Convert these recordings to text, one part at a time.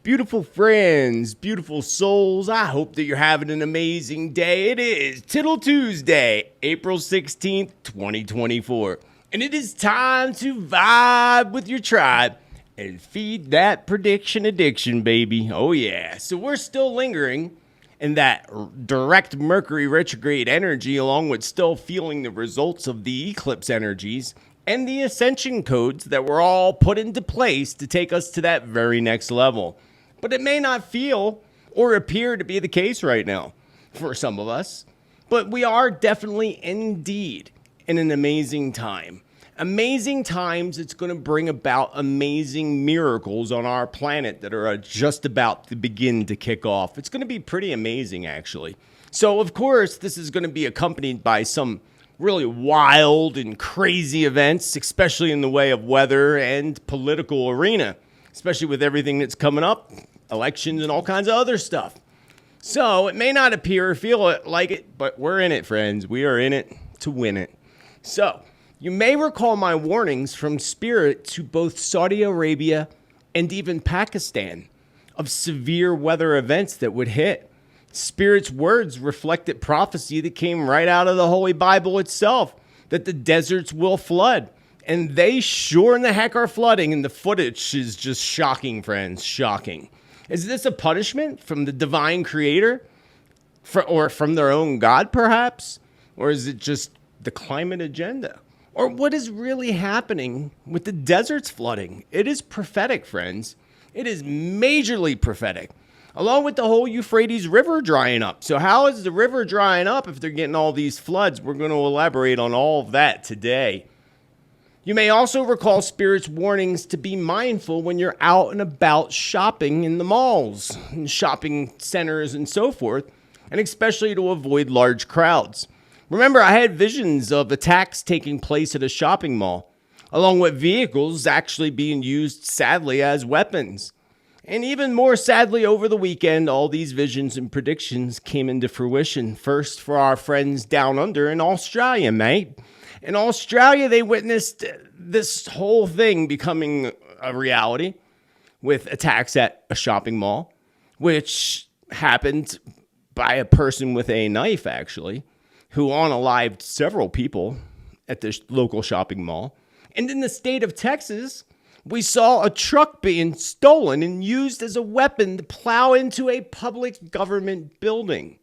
Beautiful friends, beautiful souls, I hope that you're having an amazing day. It is Tittle Tuesday, April 16th, 2024. And it is time to vibe with your tribe and feed that prediction addiction, baby. Oh yeah. So we're still lingering in that direct Mercury retrograde energy, along with still feeling the results of the eclipse energies and the ascension codes that were all put into place to take us to that very next level. But it may not feel or appear to be the case right now for some of us. But we are definitely indeed in an amazing time. Amazing times, it's going to bring about amazing miracles on our planet that are just about to begin to kick off. It's going to be pretty amazing, actually. So, of course, this is going to be accompanied by some really wild and crazy events, especially in the way of weather and political arena, especially with everything that's coming up, elections and all kinds of other stuff. So it may not appear or feel like it, but we're in it, friends. We are in it to win it. So you may recall my warnings from Spirit to both Saudi Arabia and even Pakistan of severe weather events that would hit. Spirit's words reflected prophecy that came right out of the Holy Bible itself, that the deserts will flood. And they sure in the heck are flooding, and the footage is just shocking, friends, shocking. Is this a punishment from the divine creator? Or from their own God, perhaps? Or is it just the climate agenda? Or what is really happening with the deserts flooding? It is prophetic, friends. It is majorly prophetic. Along with the whole Euphrates River drying up. So how is the river drying up if they're getting all these floods? We're going to elaborate on all of that today. You may also recall Spirit's warnings to be mindful when you're out and about shopping in the malls and shopping centers and so forth, and especially to avoid large crowds. Remember, I had visions of attacks taking place at a shopping mall, along with vehicles actually being used, sadly, as weapons. And even more sadly, over the weekend, all these visions and predictions came into fruition. First, for our friends down under in Australia, mate. In Australia, they witnessed this whole thing becoming a reality with attacks at a shopping mall, which happened by a person with a knife, actually, who unalived several people at the local shopping mall. And in the state of Texas, we saw a truck being stolen and used as a weapon to plow into a public government building.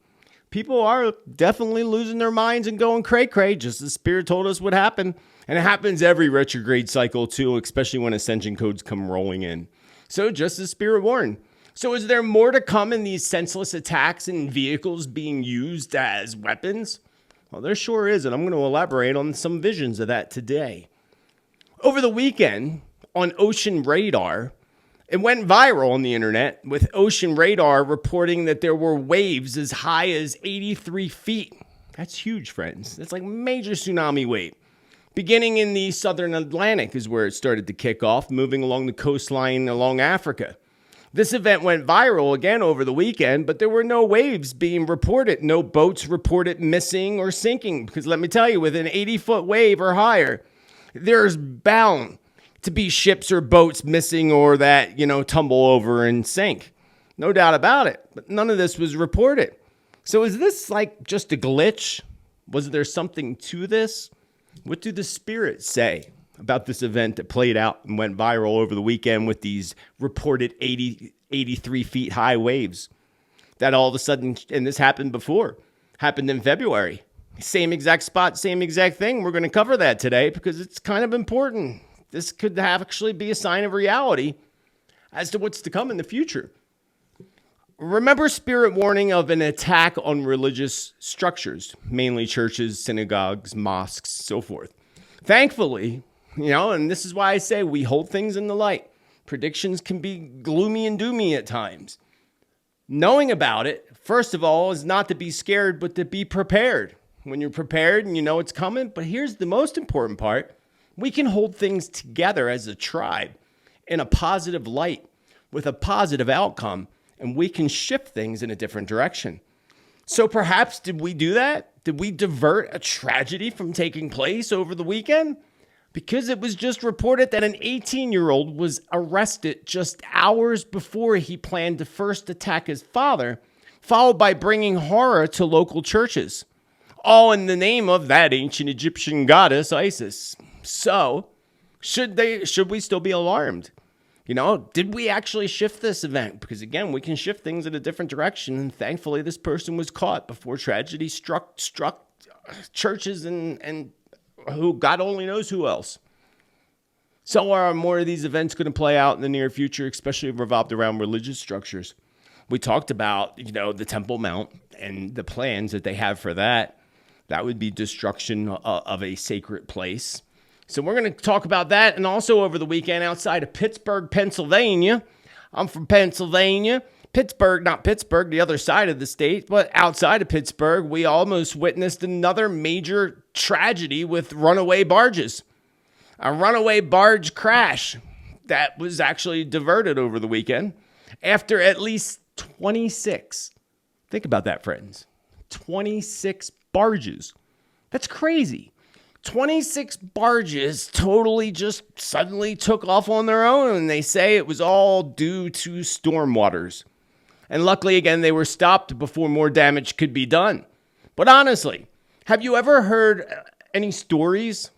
People are definitely losing their minds and going cray-cray, just as Spirit told us would happen. And it happens every retrograde cycle, too, especially when ascension codes come rolling in. So just as Spirit warned. So is there more to come in these senseless attacks and vehicles being used as weapons? Well, there sure is, and I'm going to elaborate on some visions of that today. Over the weekend, on Ocean Radar, it went viral on the internet with Ocean Radar reporting that there were waves as high as 83 feet. That's huge, friends. That's like major tsunami wave. Beginning in the southern Atlantic is where it started to kick off, moving along the coastline along Africa. This event went viral again over the weekend, but there were no waves being reported. No boats reported missing or sinking. Because let me tell you, with an 80-foot wave or higher, there's bound to be ships or boats missing or that, tumble over and sink. No doubt about it. But none of this was reported. So is this like just a glitch? Was there something to this? What do the spirits say about this event that played out and went viral over the weekend with these reported 83 feet high waves? That all of a sudden, and this happened before, happened in February. Same exact spot, same exact thing. We're going to cover that today because it's kind of important. This could actually be a sign of reality as to what's to come in the future. Remember Spirit warning of an attack on religious structures, mainly churches, synagogues, mosques, so forth. Thankfully, and this is why I say we hold things in the light. Predictions can be gloomy and doomy at times. Knowing about it, first of all, is not to be scared, but to be prepared. When you're prepared and you know it's coming, but here's the most important part. We can hold things together as a tribe in a positive light with a positive outcome, and we can shift things in a different direction. So perhaps did we do that? Did we divert a tragedy from taking place over the weekend? because it was just reported that an 18-year-old was arrested just hours before he planned to first attack his father, followed by bringing horror to local churches, all in the name of that ancient Egyptian goddess Isis. So, should we still be alarmed? Did we actually shift this event? Because again, we can shift things in a different direction, and thankfully this person was caught before tragedy struck churches and who God only knows who else. So are more of these events going to play out in the near future, especially revolved around religious structures? We talked about, the Temple Mount and the plans that they have for that. That would be destruction of a sacred place. So we're going to talk about that. And also over the weekend outside of Pittsburgh, Pennsylvania. I'm from Pennsylvania. Pittsburgh, not Pittsburgh, the other side of the state, but outside of Pittsburgh, we almost witnessed another major tragedy with runaway barges. A runaway barge crash that was actually diverted over the weekend after at least 26. Think about that, friends. 26 barges. That's crazy. 26 barges totally just suddenly took off on their own, and they say it was all due to storm waters. And luckily, again, they were stopped before more damage could be done. But honestly, have you ever heard any stories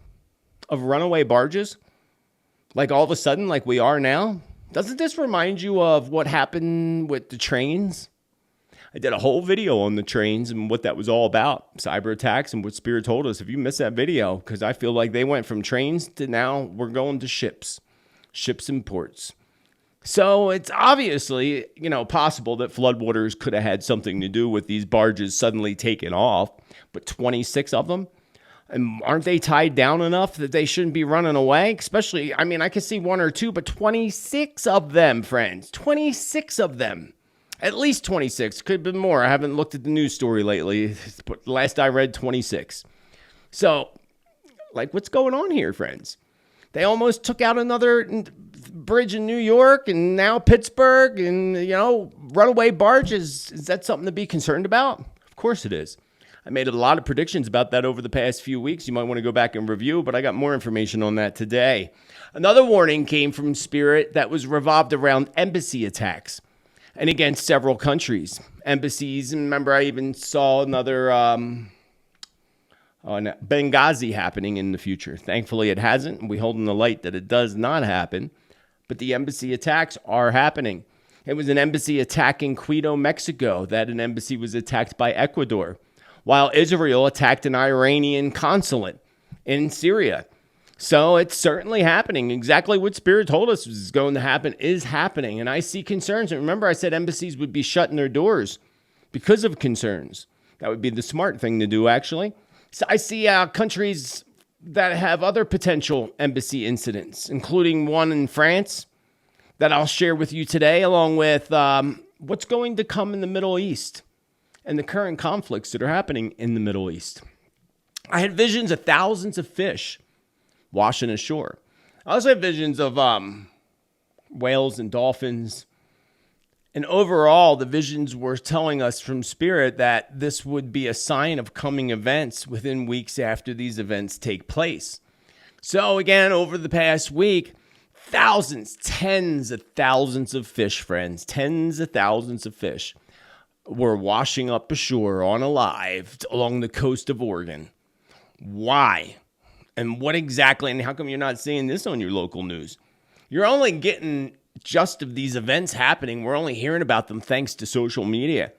of runaway barges? Like all of a sudden, like we are now? Doesn't this remind you of what happened with the trains? I did a whole video on the trains and what that was all about. Cyber attacks and what Spirit told us. If you missed that video, because I feel like they went from trains to now we're going to ships and ports. So it's obviously, possible that floodwaters could have had something to do with these barges suddenly taking off. But 26 of them? And aren't they tied down enough that they shouldn't be running away? Especially, I could see one or two, but 26 of them, friends. 26 of them. At least 26. Could have been more. I haven't looked at the news story lately. But last I read, 26. So, what's going on here, friends? They almost took out another bridge in New York and now Pittsburgh and, runaway barges. Is that something to be concerned about? Of course it is. I made a lot of predictions about that over the past few weeks. You might want to go back and review, but I got more information on that today. Another warning came from Spirit that was revolved around embassy attacks and against several countries. Embassies, and remember I even saw another Benghazi happening in the future. Thankfully it hasn't. We hold in the light that it does not happen, but the embassy attacks are happening. It was an embassy attack in Quito, Mexico, that an embassy was attacked by Ecuador, while Israel attacked an Iranian consulate in Syria. So it's certainly happening. Exactly what Spirit told us was going to happen is happening. And I see concerns. And remember, I said embassies would be shutting their doors because of concerns. That would be the smart thing to do, actually. So I see countries that have other potential embassy incidents, including one in France that I'll share with you today, along with what's going to come in the Middle East and the current conflicts that are happening in the Middle East. I had visions of thousands of fish washing ashore. I also had visions of whales and dolphins. And overall, the visions were telling us from Spirit that this would be a sign of coming events within weeks after these events take place. So again, over the past week, thousands, tens of thousands of fish, friends, tens of thousands of fish were washing up ashore on alive along the coast of Oregon. Why? And what exactly? And how come you're not seeing this on your local news? You're only getting just of these events happening. We're only hearing about them thanks to social media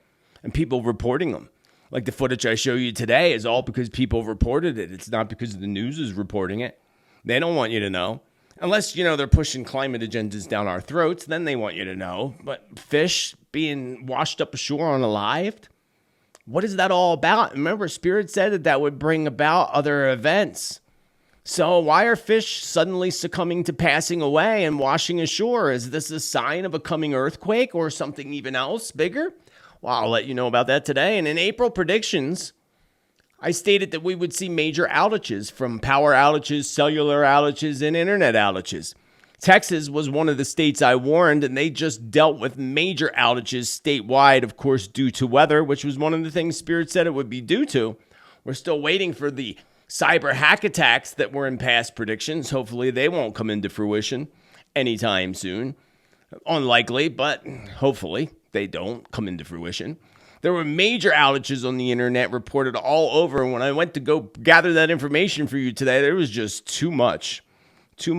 and people reporting them. Like the footage I show you today is all because people reported it. It's not because the news is reporting it. They don't want you to know. Unless, they're pushing climate agendas down our throats, then they want you to know. But fish being washed up ashore on alive, what is that all about? Remember, Spirit said that would bring about other events. So why are fish suddenly succumbing to passing away and washing ashore? Is this a sign of a coming earthquake or something even else bigger? Well, I'll let you know about that today. And in April predictions, I stated that we would see major outages, from power outages, cellular outages, and internet outages. Texas was one of the states I warned, and they just dealt with major outages statewide, of course, due to weather, which was one of the things Spirit said it would be due to. We're still waiting for the cyber hack attacks that were in past predictions. Hopefully they won't come into fruition anytime soon. Unlikely, but hopefully they don't come into fruition. There were major outages on the internet reported all over. And when I went to go gather that information for you today, there was just too much, too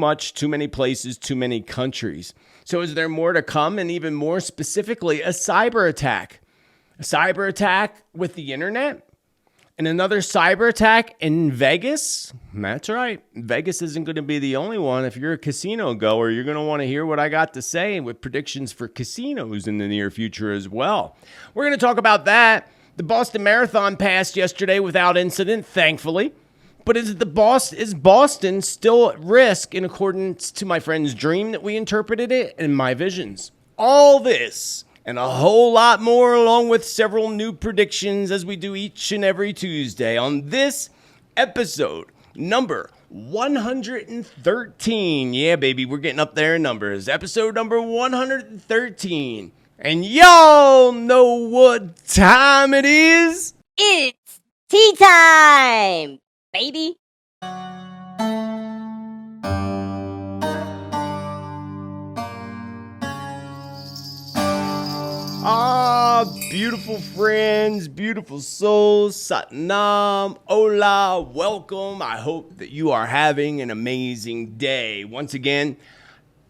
many places, too many countries. So is there more to come? And even more specifically, a cyber attack with the internet? And another cyber attack in Vegas? That's right. Vegas isn't going to be the only one. If you're a casino goer, you're going to want to hear what I got to say with predictions for casinos in the near future as well. We're going to talk about that. The Boston Marathon passed yesterday without incident, thankfully. But is Boston still at risk in accordance to my friend's dream that we interpreted it and my visions? All this and a whole lot more, along with several new predictions as we do each and every Tuesday on this episode number 113. Yeah, baby, we're getting up there in numbers. Episode number 113. And y'all know what time it is? It's tea time, baby. Beautiful friends, beautiful souls, Satnam, hola, welcome. I hope that you are having an amazing day. Once again,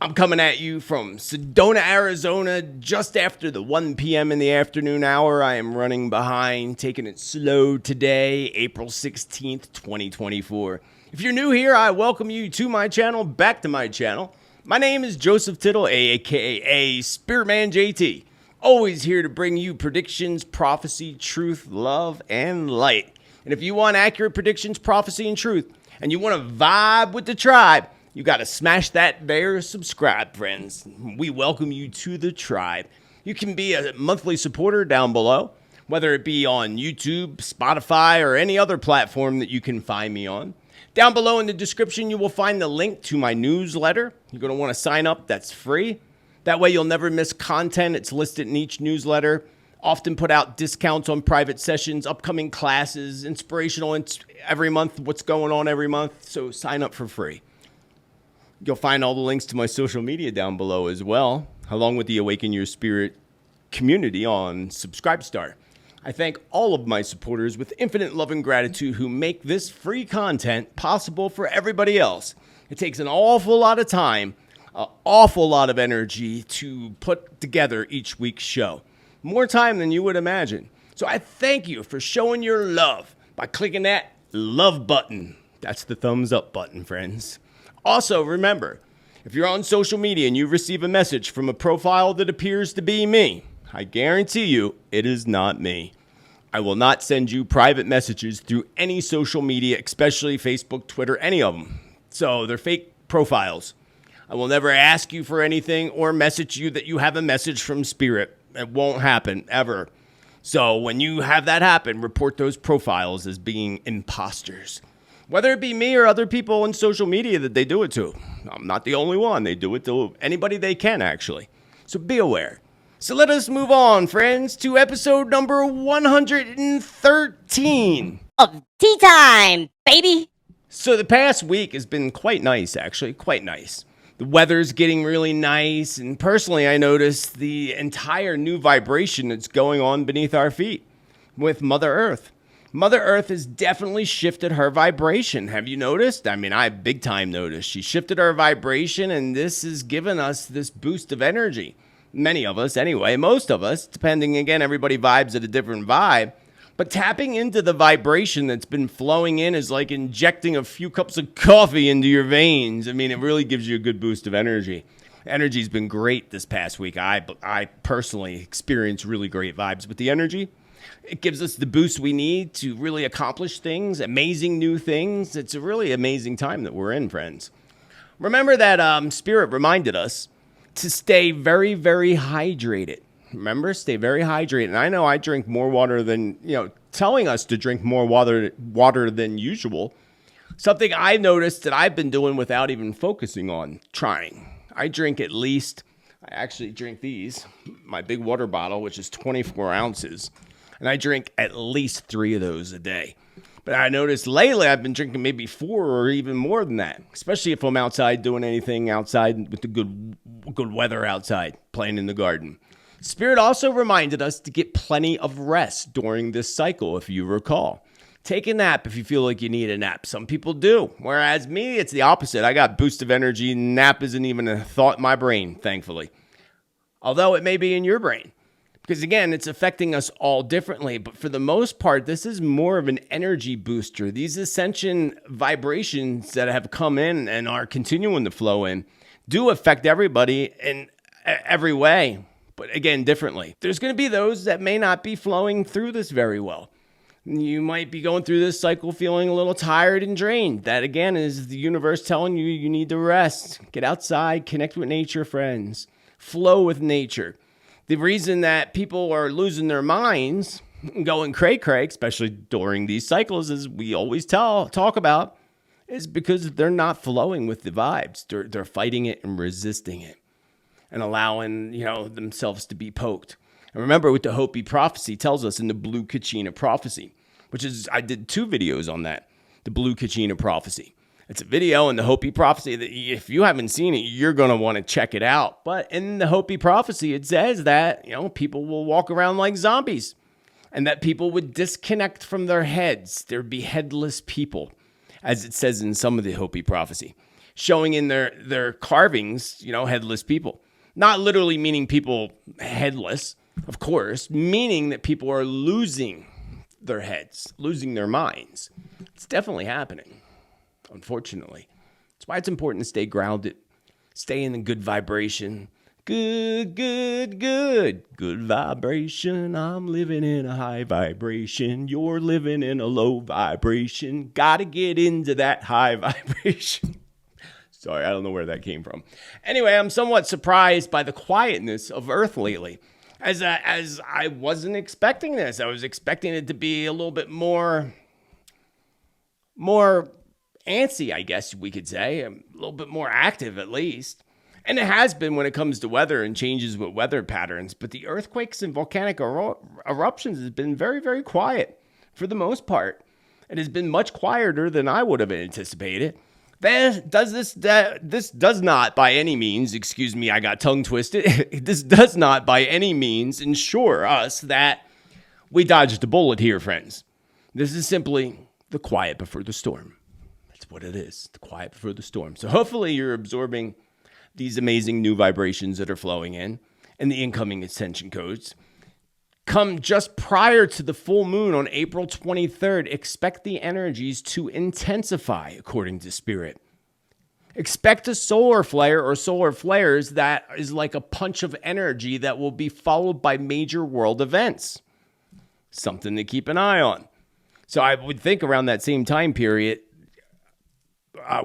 I'm coming at you from Sedona, Arizona, just after the 1 p.m. in the afternoon hour. I am running behind, taking it slow today, April 16th, 2024. If you're new here, I welcome you to my channel, back to my channel. My name is Joseph Tittel, a.k.a. Spiritman JT. Always here to bring you predictions, prophecy, truth, love, and light. And if you want accurate predictions, prophecy, and truth, and you want to vibe with the tribe, you got to smash that there subscribe, friends. We welcome you to the tribe. You can be a monthly supporter down below, whether it be on YouTube, Spotify, or any other platform that you can find me on. Down below in the description, you will find the link to my newsletter. You're going to want to sign up. That's free. That way you'll never miss content. It's listed in each newsletter. Often put out discounts on private sessions, upcoming classes, inspirational every month, what's going on every month. So sign up for free. You'll find all the links to my social media down below as well, along with the Awaken Your Spirit community on Subscribestar. I thank all of my supporters with infinite love and gratitude who make this free content possible for everybody else. It takes an awful lot of time, an awful lot of energy to put together each week's show. More time than you would imagine. So I thank you for showing your love by clicking that love button. That's the thumbs up button, friends. Also, remember, if you're on social media and you receive a message from a profile that appears to be me, I guarantee you it is not me. I will not send you private messages through any social media, especially Facebook, Twitter, any of them. So they're fake profiles. I will never ask you for anything or message you that you have a message from Spirit. It won't happen, ever. So when you have that happen, report those profiles as being imposters. Whether it be me or other people on social media that they do it to. I'm not the only one. They do it to anybody they can, actually. So be aware. So let us move on, friends, to episode number 113. Of tea time, baby. So the past week has been quite nice, actually. Quite nice. The weather's getting really nice, and personally, I noticed the entire new vibration that's going on beneath our feet with Mother Earth. Mother Earth has definitely shifted her vibration. Have you noticed? I mean, I big time noticed. She shifted her vibration, and this has given us this boost of energy. Many of us, anyway, most of us, depending, again, everybody vibes at a different vibe. But tapping into the vibration that's been flowing in is like injecting a few cups of coffee into your veins. I mean, it really gives you a good boost of energy. Energy's been great this past week. I personally experienced really great vibes with the energy. It gives us the boost we need to really accomplish things, amazing new things. It's a really amazing time that we're in, friends. Remember that Spirit reminded us to stay very, very hydrated. Remember, stay very hydrated. And I know I drink more water than, telling us to drink more water than usual. Something I noticed that I've been doing without even focusing on trying. I actually drink these, my big water bottle, which is 24 ounces. And I drink at least 3 of those a day. But I noticed lately I've been drinking maybe 4 or even more than that, especially if I'm outside doing anything outside with the good weather outside, playing in the garden. Spirit also reminded us to get plenty of rest during this cycle, if you recall. Take a nap if you feel like you need a nap. Some people do, whereas me, it's the opposite. I got boost of energy. Nap isn't even a thought in my brain, thankfully. Although it may be in your brain. Because again, it's affecting us all differently. But for the most part, this is more of an energy booster. These ascension vibrations that have come in and are continuing to flow in do affect everybody in every way. But again, differently. There's going to be those that may not be flowing through this very well. You might be going through this cycle feeling a little tired and drained. That again is the universe telling you you need to rest. Get outside, connect with nature, friends. Flow with nature. The reason that people are losing their minds, going cray-cray, especially during these cycles, as we always talk about, is because they're not flowing with the vibes. They're fighting it and resisting it and allowing, themselves to be poked. And remember what the Hopi prophecy tells us in the Blue Kachina prophecy, which is, I did 2 videos on that, the Blue Kachina prophecy. It's a video in the Hopi prophecy that if you haven't seen it, you're going to want to check it out. But in the Hopi prophecy, it says that, people will walk around like zombies and that people would disconnect from their heads. There'd be headless people, as it says in some of the Hopi prophecy, showing in their carvings, headless people. Not literally meaning people headless, of course, meaning that people are losing their heads, losing their minds. It's definitely happening. Unfortunately. That's why it's important to stay grounded, stay in a good vibration. Good vibration. I'm living in a high vibration. You're living in a low vibration. Gotta get into that high vibration. Sorry, I don't know where that came from. Anyway, I'm somewhat surprised by the quietness of Earth lately. As I wasn't expecting this. I was expecting it to be a little bit more antsy, I guess we could say, a little bit more active at least. And it has been when it comes to weather and changes with weather patterns. But the earthquakes and volcanic eruptions has been very, very quiet for the most part. It has been much quieter than I would have anticipated. This does not by any means, excuse me, I got tongue twisted. This does not by any means ensure us that we dodged a bullet here, friends. This is simply the quiet before the storm. That's what it is, the quiet before the storm. So hopefully you're absorbing these amazing new vibrations that are flowing in and the incoming ascension codes. Come just prior to the full moon on April 23rd, expect the energies to intensify, according to Spirit. Expect a solar flare or solar flares that is like a punch of energy that will be followed by major world events. Something to keep an eye on. So I would think around that same time period,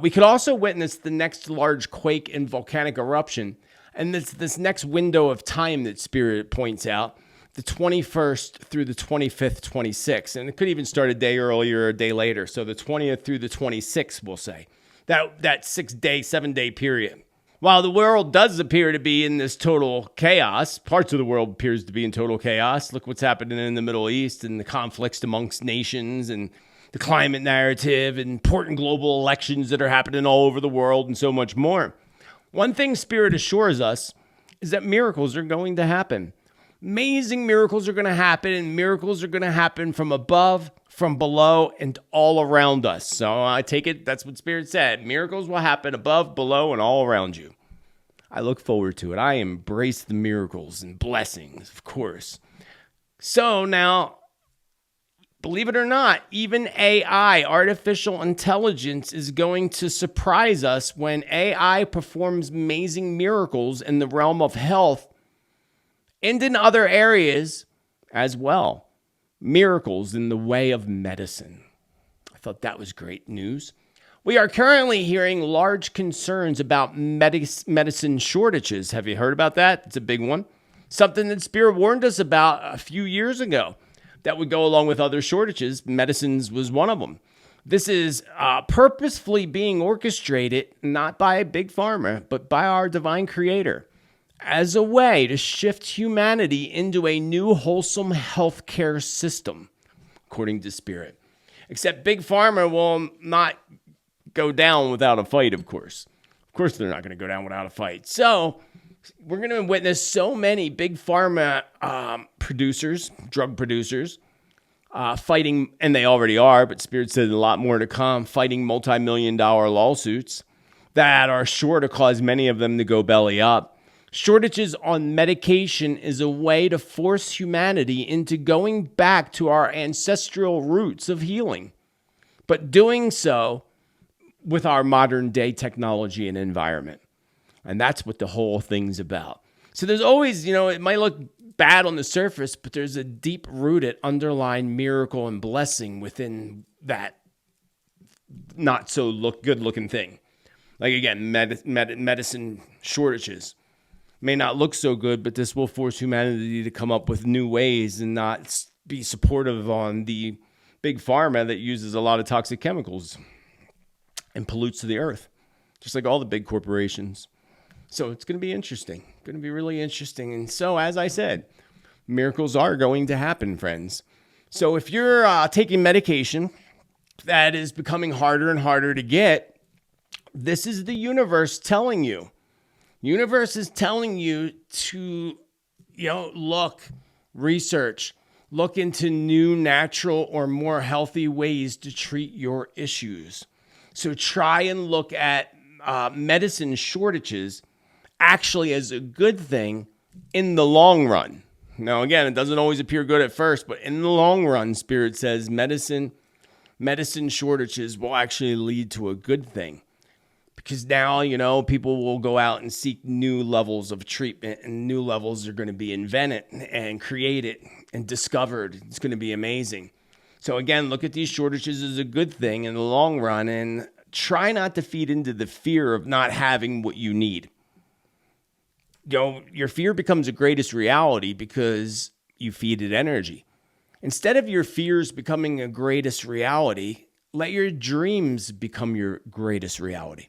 we could also witness the next large quake and volcanic eruption. And this next window of time that Spirit points out, the 21st through the 25th, 26th. And it could even start a day earlier or a day later. So the 20th through the 26th, we'll say. That 7-day period. While the world does appear to be in this total chaos, parts of the world appears to be in total chaos. Look what's happening in the Middle East and the conflicts amongst nations and the climate narrative and important global elections that are happening all over the world and so much more. One thing Spirit assures us is that miracles are going to happen. Amazing miracles are going to happen, and miracles are going to happen from above, from below, and all around us. So I take it that's what Spirit said. Miracles will happen above, below, and all around you. I look forward to it. I embrace the miracles and blessings, of course. So now, believe it or not, even AI, artificial intelligence, is going to surprise us when AI performs amazing miracles in the realm of health and in other areas as well. Miracles in the way of medicine. I thought that was great news. We are currently hearing large concerns about medicine shortages. Have you heard about that? It's a big one. Something that Spirit warned us about a few years ago that would go along with other shortages. Medicines was one of them. This is purposefully being orchestrated, not by Big Pharma, but by our divine creator, as a way to shift humanity into a new wholesome healthcare system, according to Spirit. Except Big Pharma will not go down without a fight, of course. Of course they're not going to go down without a fight. So we're going to witness so many Big Pharma drug producers, fighting, and they already are, but Spirit said a lot more to come, fighting multi-million-dollar lawsuits that are sure to cause many of them to go belly up. Shortages on medication is a way to force humanity into going back to our ancestral roots of healing, but doing so with our modern day technology and environment. And that's what the whole thing's about. So there's always, it might look bad on the surface, but there's a deep-rooted underlying miracle and blessing within that not so good-looking thing. Like, again, medicine shortages may not look so good, but this will force humanity to come up with new ways and not be supportive on the big pharma that uses a lot of toxic chemicals and pollutes the earth, just like all the big corporations. So it's going to be interesting. Going to be really interesting. And so, as I said, miracles are going to happen, friends. So if you're taking medication that is becoming harder and harder to get, this is the universe telling you. Universe is telling you to, look, research, look into new, natural, or more healthy ways to treat your issues. So try and look at medicine shortages actually as a good thing in the long run. Now, again, it doesn't always appear good at first, but in the long run, Spirit says medicine shortages will actually lead to a good thing. Because now, people will go out and seek new levels of treatment, and new levels are going to be invented and created and discovered. It's going to be amazing. So again, look at these shortages as a good thing in the long run, and try not to feed into the fear of not having what you need. Your fear becomes the greatest reality because you feed it energy. Instead of your fears becoming a greatest reality, let your dreams become your greatest reality.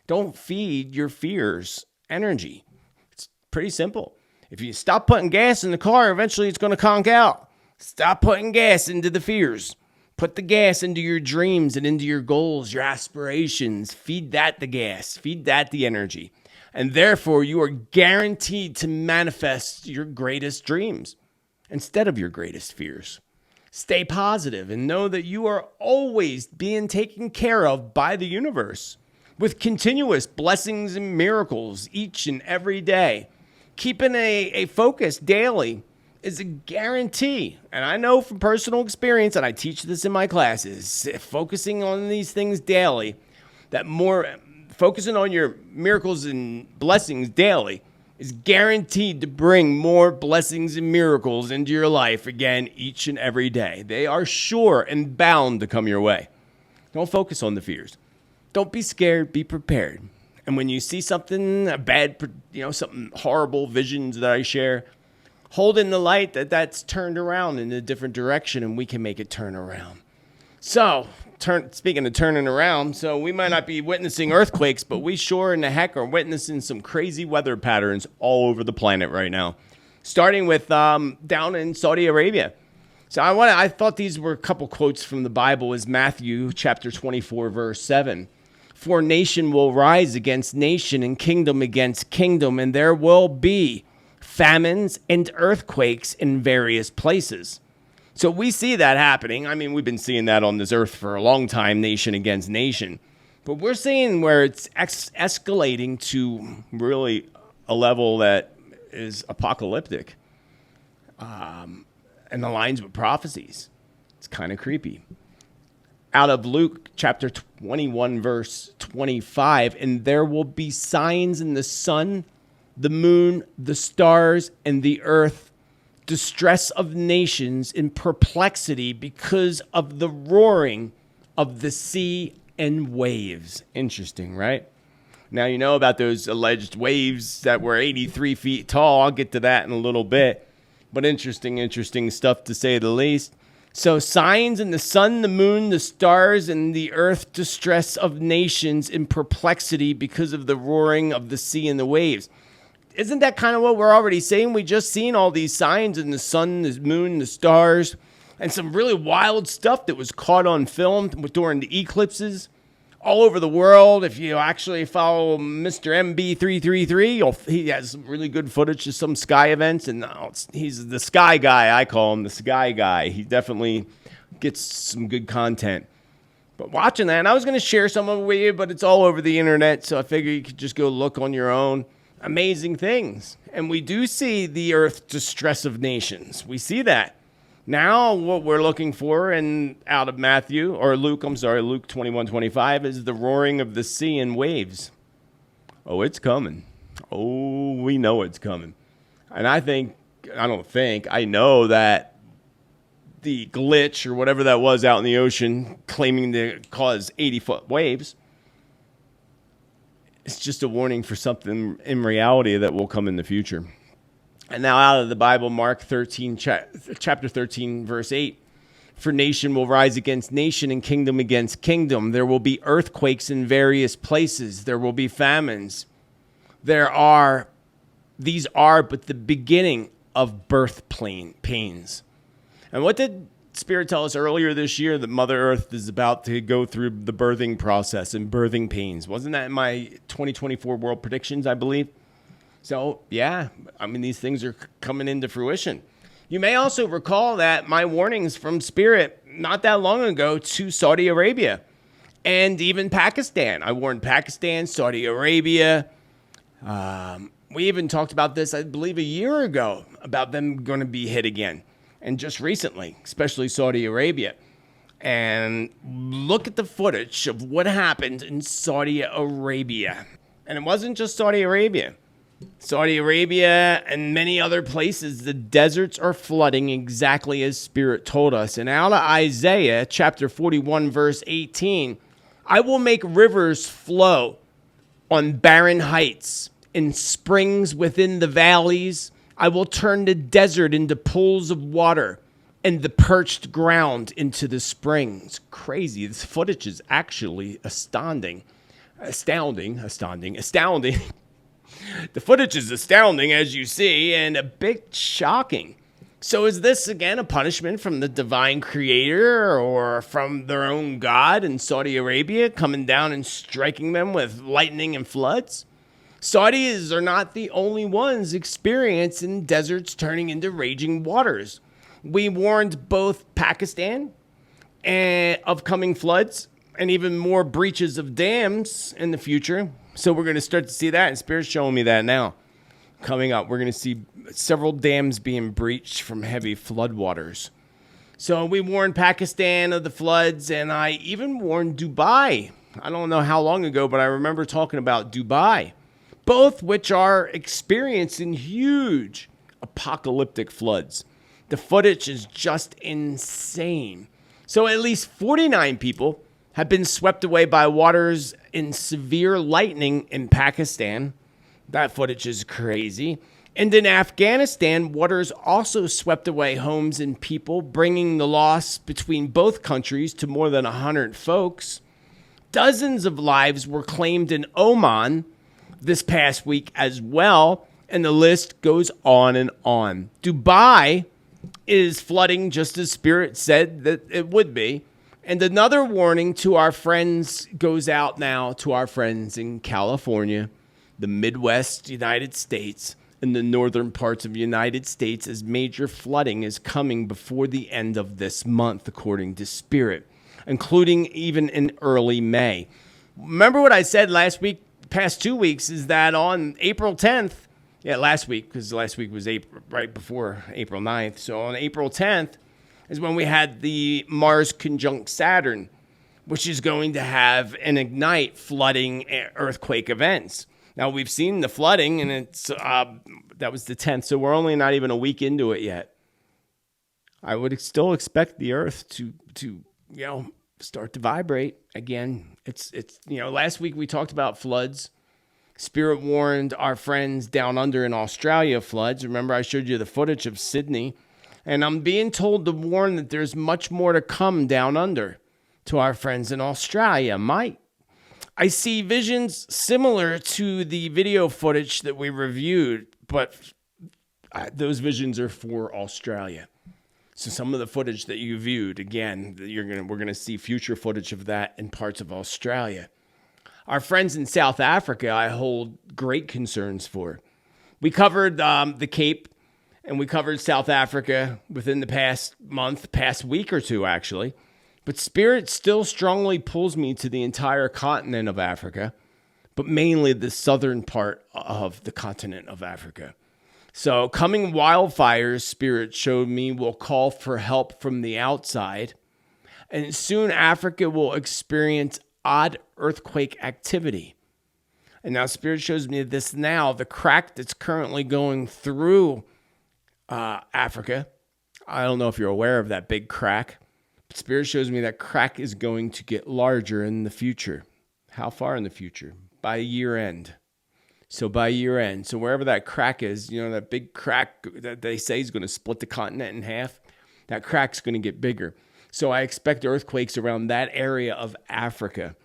Don't feed your fears energy. It's pretty simple. If you stop putting gas in the car, eventually it's going to conk out. Stop putting gas into the fears. Put the gas into your dreams and into your goals, your aspirations. Feed that the gas. Feed that the energy. And therefore, you are guaranteed to manifest your greatest dreams instead of your greatest fears. Stay positive and know that you are always being taken care of by the universe, with continuous blessings and miracles each and every day. Keeping a focus daily is a guarantee. And I know from personal experience, and I teach this in my classes, focusing on these things daily, focusing on your miracles and blessings daily is guaranteed to bring more blessings and miracles into your life again each and every day. They are sure and bound to come your way. Don't focus on the fears. Don't be scared, be prepared. And when you see something bad, something horrible, visions that I share, hold in the light that's turned around in a different direction, and we can make it turn around. So, speaking of turning around, so we might not be witnessing earthquakes, but we sure in the heck are witnessing some crazy weather patterns all over the planet right now. Starting with down in Saudi Arabia. So I thought these were a couple quotes from the Bible. Is Matthew chapter 24, verse 7. For nation will rise against nation and kingdom against kingdom, and there will be famines and earthquakes in various places. So we see that happening. I mean, we've been seeing that on this earth for a long time, nation against nation. But we're seeing where it's escalating to really a level that is apocalyptic and aligns with prophecies. It's kind of creepy. Out of Luke chapter 21, verse 25, and there will be signs in the sun, the moon, the stars, and the earth, distress of nations in perplexity because of the roaring of the sea and waves. Interesting, right? Now you know about those alleged waves that were 83 feet tall. I'll get to that in a little bit. But interesting stuff to say the least. So signs in the sun, the moon, the stars, and the earth, distress of nations in perplexity because of the roaring of the sea and the waves. Isn't that kind of what we're already saying? We just seen all these signs in the sun, the moon, the stars, And some really wild stuff that was caught on film during the eclipses all over the world. If you actually follow Mr. MB333, he has some really good footage of some sky events. And he's the sky guy. I call him the sky guy. He definitely gets some good content. But watching that, and I was going to share some of it with you, but it's all over the internet, so I figure you could just go look on your own. Amazing things. And we do see the earth distress of nations. We see that. Now what we're looking for out of Luke 21:25, is the roaring of the sea and waves. Oh, it's coming. Oh, we know it's coming. And I know that the glitch or whatever that was out in the ocean claiming to cause 80-foot waves, it's just a warning for something in reality that will come in the future. And now out of the Bible, Mark 13, chapter 13, verse 8. For nation will rise against nation and kingdom against kingdom. There will be earthquakes in various places. There will be famines. These are but the beginning of birth pains. And what did Spirit tell us earlier this year? That Mother Earth is about to go through the birthing process and birthing pains. Wasn't that in my 2024 world predictions, I believe? So, yeah, these things are coming into fruition. You may also recall that my warnings from Spirit not that long ago to Saudi Arabia and even Pakistan. I warned Pakistan, Saudi Arabia. We even talked about this, I believe, a year ago, about them going to be hit again. And just recently, especially Saudi Arabia. And look at the footage of what happened in Saudi Arabia. And it wasn't just Saudi Arabia. Saudi Arabia and many other places, the deserts are flooding exactly as Spirit told us. And out of Isaiah chapter 41, verse 18, I will make rivers flow on barren heights, in springs within the valleys. I will turn the desert into pools of water and the parched ground into the springs. Crazy. This footage is actually astounding. The footage is astounding, as you see, and a bit shocking. So is this, again, a punishment from the divine creator or from their own God in Saudi Arabia coming down and striking them with lightning and floods? Saudis are not the only ones experiencing deserts turning into raging waters. We warned both Pakistan of coming floods and even more breaches of dams in the future. So we're going to start to see that, and Spirit's showing me that now. Coming up, we're going to see several dams being breached from heavy floodwaters. So we warned Pakistan of the floods, and I even warned Dubai. I don't know how long ago, but I remember talking about Dubai. Both which are experiencing huge apocalyptic floods. The footage is just insane. So at least 49 people have been swept away by waters in severe lightning in Pakistan. That footage is crazy. And in Afghanistan, waters also swept away homes and people, bringing the loss between both countries to more than 100 folks. Dozens of lives were claimed in Oman this past week as well, and the list goes on and on. Dubai is flooding just as Spirit said that it would be. And another warning to our friends goes out now to our friends in California, the Midwest United States, and the northern parts of the United States, as major flooding is coming before the end of this month, according to Spirit, including even in early May. Remember what I said last week? Past 2 weeks is that on April 10th, last week, because last week was right before April 9th. So on April 10th is when we had the Mars conjunct Saturn, which is going to have and ignite flooding earthquake events. Now we've seen the flooding, and it's that was the 10th, so we're only not even a week into it yet. I would still expect the Earth to start to vibrate again. It's last week we talked about floods. Spirit warned our friends down under in Australia of floods. Remember, I showed you the footage of Sydney. And I'm being told to warn that there's much more to come down under to our friends in Australia. I see visions similar to the video footage that we reviewed, but those visions are for Australia. So some of the footage that you viewed, again, we're gonna see future footage of that in parts of Australia. Our friends in South Africa, I hold great concerns for. We covered the Cape, and we covered South Africa within the past week or two, actually. But Spirit still strongly pulls me to the entire continent of Africa, but mainly the southern part of the continent of Africa. So coming wildfires, Spirit showed me, will call for help from the outside. And soon Africa will experience odd earthquake activity. And now Spirit shows me this now, the crack that's currently going through Africa. I don't know if you're aware of that big crack. But Spirit shows me that crack is going to get larger in the future. How far in the future? By year end. So by year end, so wherever that crack is, that big crack that they say is going to split the continent in half, that crack's going to get bigger. So I expect earthquakes around that area of Africa.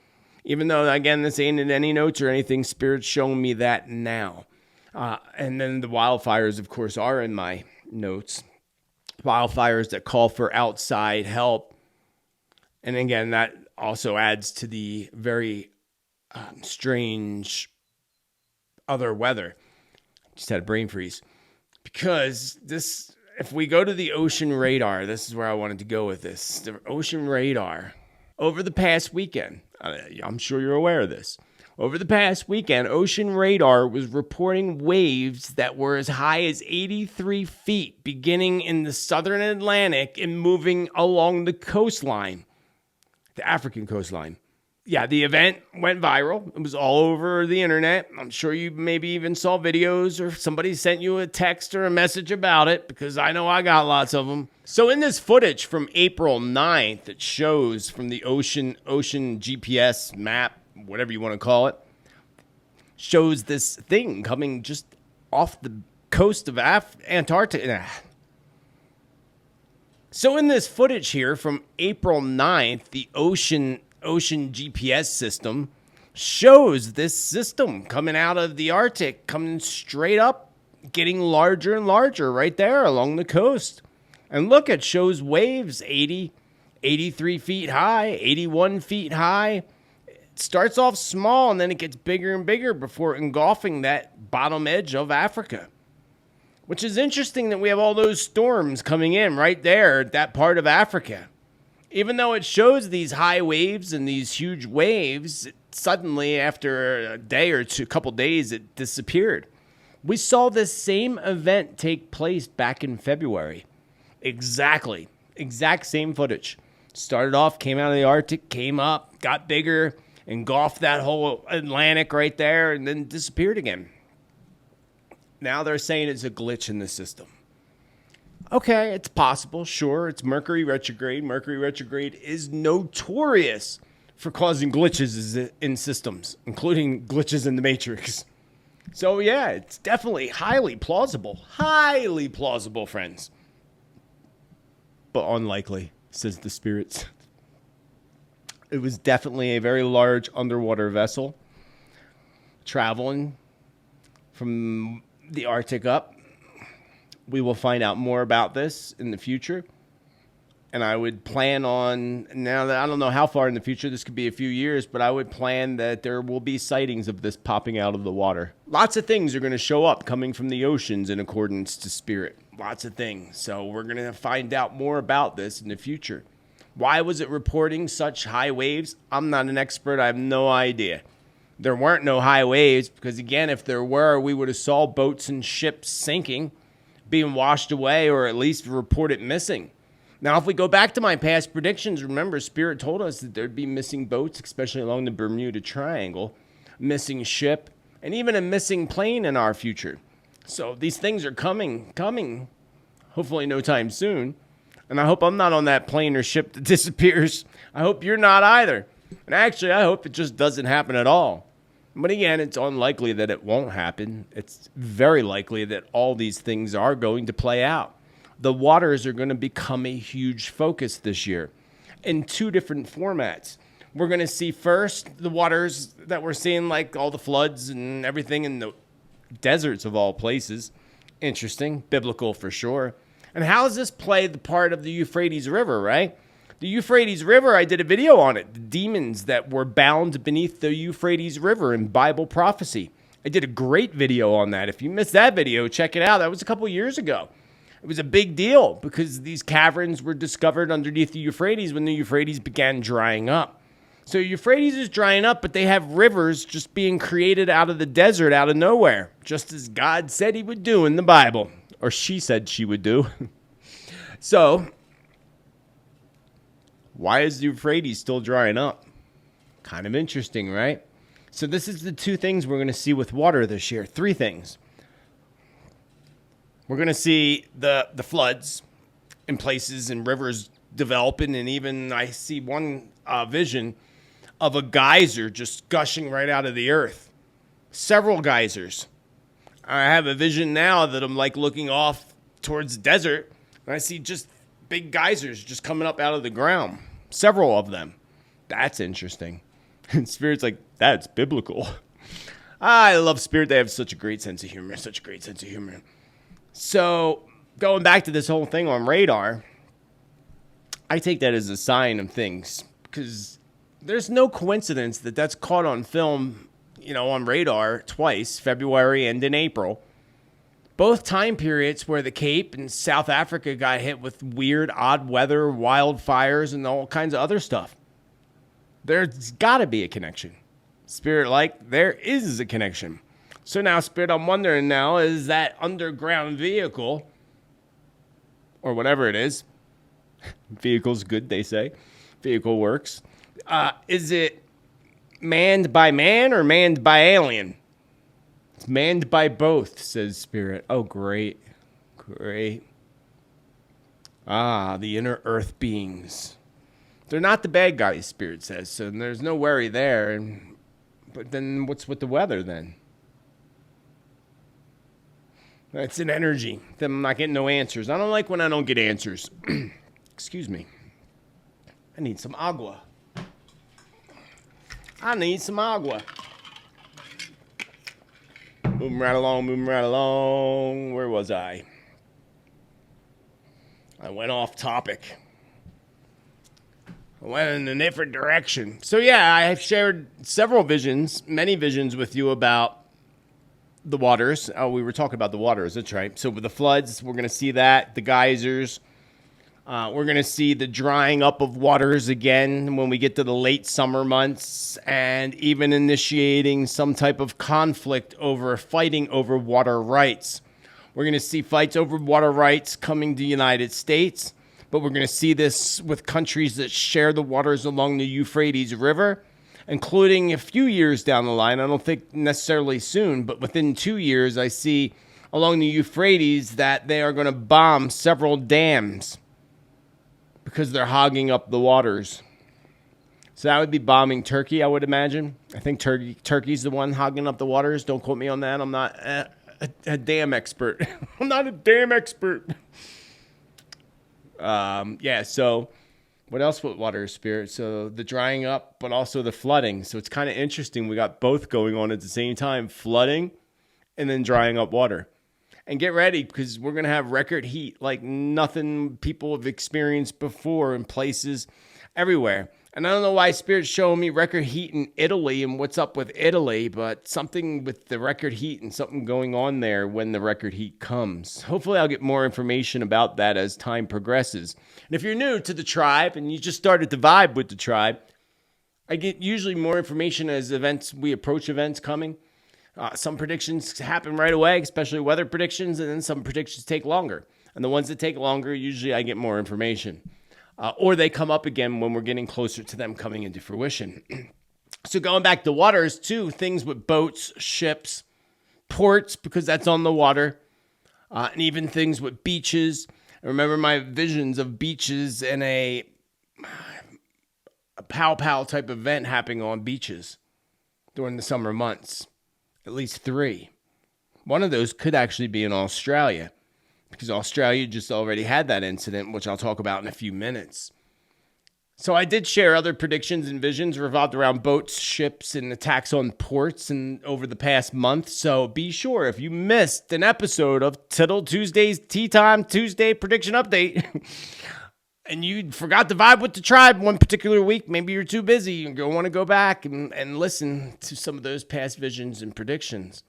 Even though, again, this ain't in any notes or anything, Spirit's showing me that now. And then the wildfires, of course, are in my notes. Wildfires that call for outside help. And again, that also adds to the very strange other weather. Just had a brain freeze. Because if we go to the ocean radar, this is where I wanted to go with this. The ocean radar, over the past weekend, I'm sure you're aware of this. Over the past weekend, ocean radar was reporting waves that were as high as 83 feet, beginning in the southern Atlantic and moving along the coastline, the African coastline. Yeah, the event went viral. It was all over the internet. I'm sure you maybe even saw videos or somebody sent you a text or a message about it, because I know I got lots of them. So in this footage from April 9th, it shows from the ocean GPS map, whatever you want to call it, shows this thing coming just off the coast of Antarctica. So in this footage here from April 9th, the ocean GPS system shows this system coming out of the Arctic, coming straight up, getting larger and larger right there along the coast. And look, it shows waves 83 feet high, 81 feet high. It starts off small and then it gets bigger and bigger before engulfing that bottom edge of Africa. Which is interesting that we have all those storms coming in right there, that part of Africa. Even though it shows these high waves and these huge waves, suddenly after a day or two, couple days, it disappeared. We saw this same event take place back in February. Exact same footage. Started off, came out of the Arctic, came up, got bigger, engulfed that whole Atlantic right there, and then disappeared again. Now they're saying it's a glitch in the system. Okay, it's possible, sure. It's Mercury retrograde. Mercury retrograde is notorious for causing glitches in systems, including glitches in the Matrix. So yeah, it's definitely highly plausible, friends. But unlikely, says the spirits. It was definitely a very large underwater vessel traveling from the Arctic up. We will find out more about this in the future. And I would plan on, now that I don't know how far in the future, this could be a few years, but I would plan that there will be sightings of this popping out of the water. Lots of things are going to show up coming from the oceans in accordance to spirit. Lots of things. So we're going to find out more about this in the future. Why was it reporting such high waves? I'm not an expert. I have no idea. There weren't no high waves because, again, if there were, we would have saw boats and ships sinking, being washed away, or at least reported missing. Now, if we go back to my past predictions, remember, Spirit told us that there'd be missing boats, especially along the Bermuda Triangle, missing ship, and even a missing plane in our future. So these things are coming, hopefully no time soon. And I hope I'm not on that plane or ship that disappears. I hope you're not either. And actually, I hope it just doesn't happen at all. But again, it's unlikely that it won't happen. It's very likely that all these things are going to play out. The waters are going to become a huge focus this year in two different formats. We're going to see first the waters that we're seeing, like all the floods and everything in the deserts of all places. Interesting, biblical for sure. And how does this play the part of the Euphrates River, right? The Euphrates River, I did a video on it. The demons that were bound beneath the Euphrates River in Bible prophecy. I did a great video on that. If you missed that video, check it out. That was a couple years ago. It was a big deal because these caverns were discovered underneath the Euphrates when the Euphrates began drying up. So Euphrates is drying up, but they have rivers just being created out of the desert, out of nowhere, just as God said he would do in the Bible, or she said she would do. So, why is the Euphrates still drying up? Kind of interesting, right? So this is the two things we're going to see with water this year. Three things. We're going to see the floods in places and rivers developing, and even I see one vision of a geyser just gushing right out of the earth. Several geysers. I have a vision now that I'm like looking off towards the desert, and I see just big geysers just coming up out of the ground. Several of them. That's interesting. And Spirit's like, that's biblical. I love Spirit. They have such a great sense of humor. So, going back to this whole thing on radar, I take that as a sign of things, because there's no coincidence that that's caught on film, on radar twice, February and in April. Both time periods where the Cape and South Africa got hit with weird, odd weather, wildfires, and all kinds of other stuff. There's got to be a connection. Spirit, there is a connection. So now, Spirit, I'm wondering now, is that underground vehicle, or whatever it is, vehicle's good, they say. Vehicle works. Is it manned by man or manned by alien? It's manned by both, says Spirit. Oh, great. Great. The inner earth beings. They're not the bad guys, Spirit says, so there's no worry there. But then what's with the weather then? That's an energy. Then I'm not getting no answers. I don't like when I don't get answers. Excuse me. I need some agua. Moving right along. Where was I? I went off topic. I went in a different direction. So yeah, I have shared many visions with you about the waters. Oh, we were talking about the waters. That's right. So with the floods, we're going to see that. The geysers. We're going to see the drying up of waters again when we get to the late summer months, and even initiating some type of conflict fighting over water rights. We're going to see fights over water rights coming to the United States, but we're going to see this with countries that share the waters along the Euphrates River, including a few years down the line. I don't think necessarily soon, but within 2 years, I see along the Euphrates that they are going to bomb several dams because they're hogging up the waters. So that would be bombing Turkey, I would imagine. I think Turkey's the one hogging up the waters. Don't quote me on that. I'm not a dam expert. I'm not a damn expert. So what else with water, Spirit? So the drying up, but also the flooding. So it's kind of interesting. We got both going on at the same time, flooding and then drying up water. And get ready, because we're going to have record heat like nothing people have experienced before in places everywhere. And I don't know why Spirit's showing me record heat in Italy and what's up with Italy, but something with the record heat and something going on there when the record heat comes. Hopefully I'll get more information about that as time progresses. And if you're new to the tribe and you just started to vibe with the tribe, I get usually more information as we approach events coming. Some predictions happen right away, especially weather predictions, and then some predictions take longer. And the ones that take longer, usually I get more information. Or they come up again when we're getting closer to them coming into fruition. So going back to waters, too, things with boats, ships, ports, because that's on the water, and even things with beaches. I remember my visions of beaches and a pow-pow type event happening on beaches during the summer months. At least 3. One of those could actually be in Australia, because Australia just already had that incident, which I'll talk about in a few minutes. So I did share other predictions and visions revolved around boats, ships, and attacks on ports and over the past month. So be sure if you missed an episode of Tittle Tuesday's Tea Time Tuesday prediction update and you forgot to vibe with the tribe one particular week, maybe you're too busy, you want to go back and listen to some of those past visions and predictions.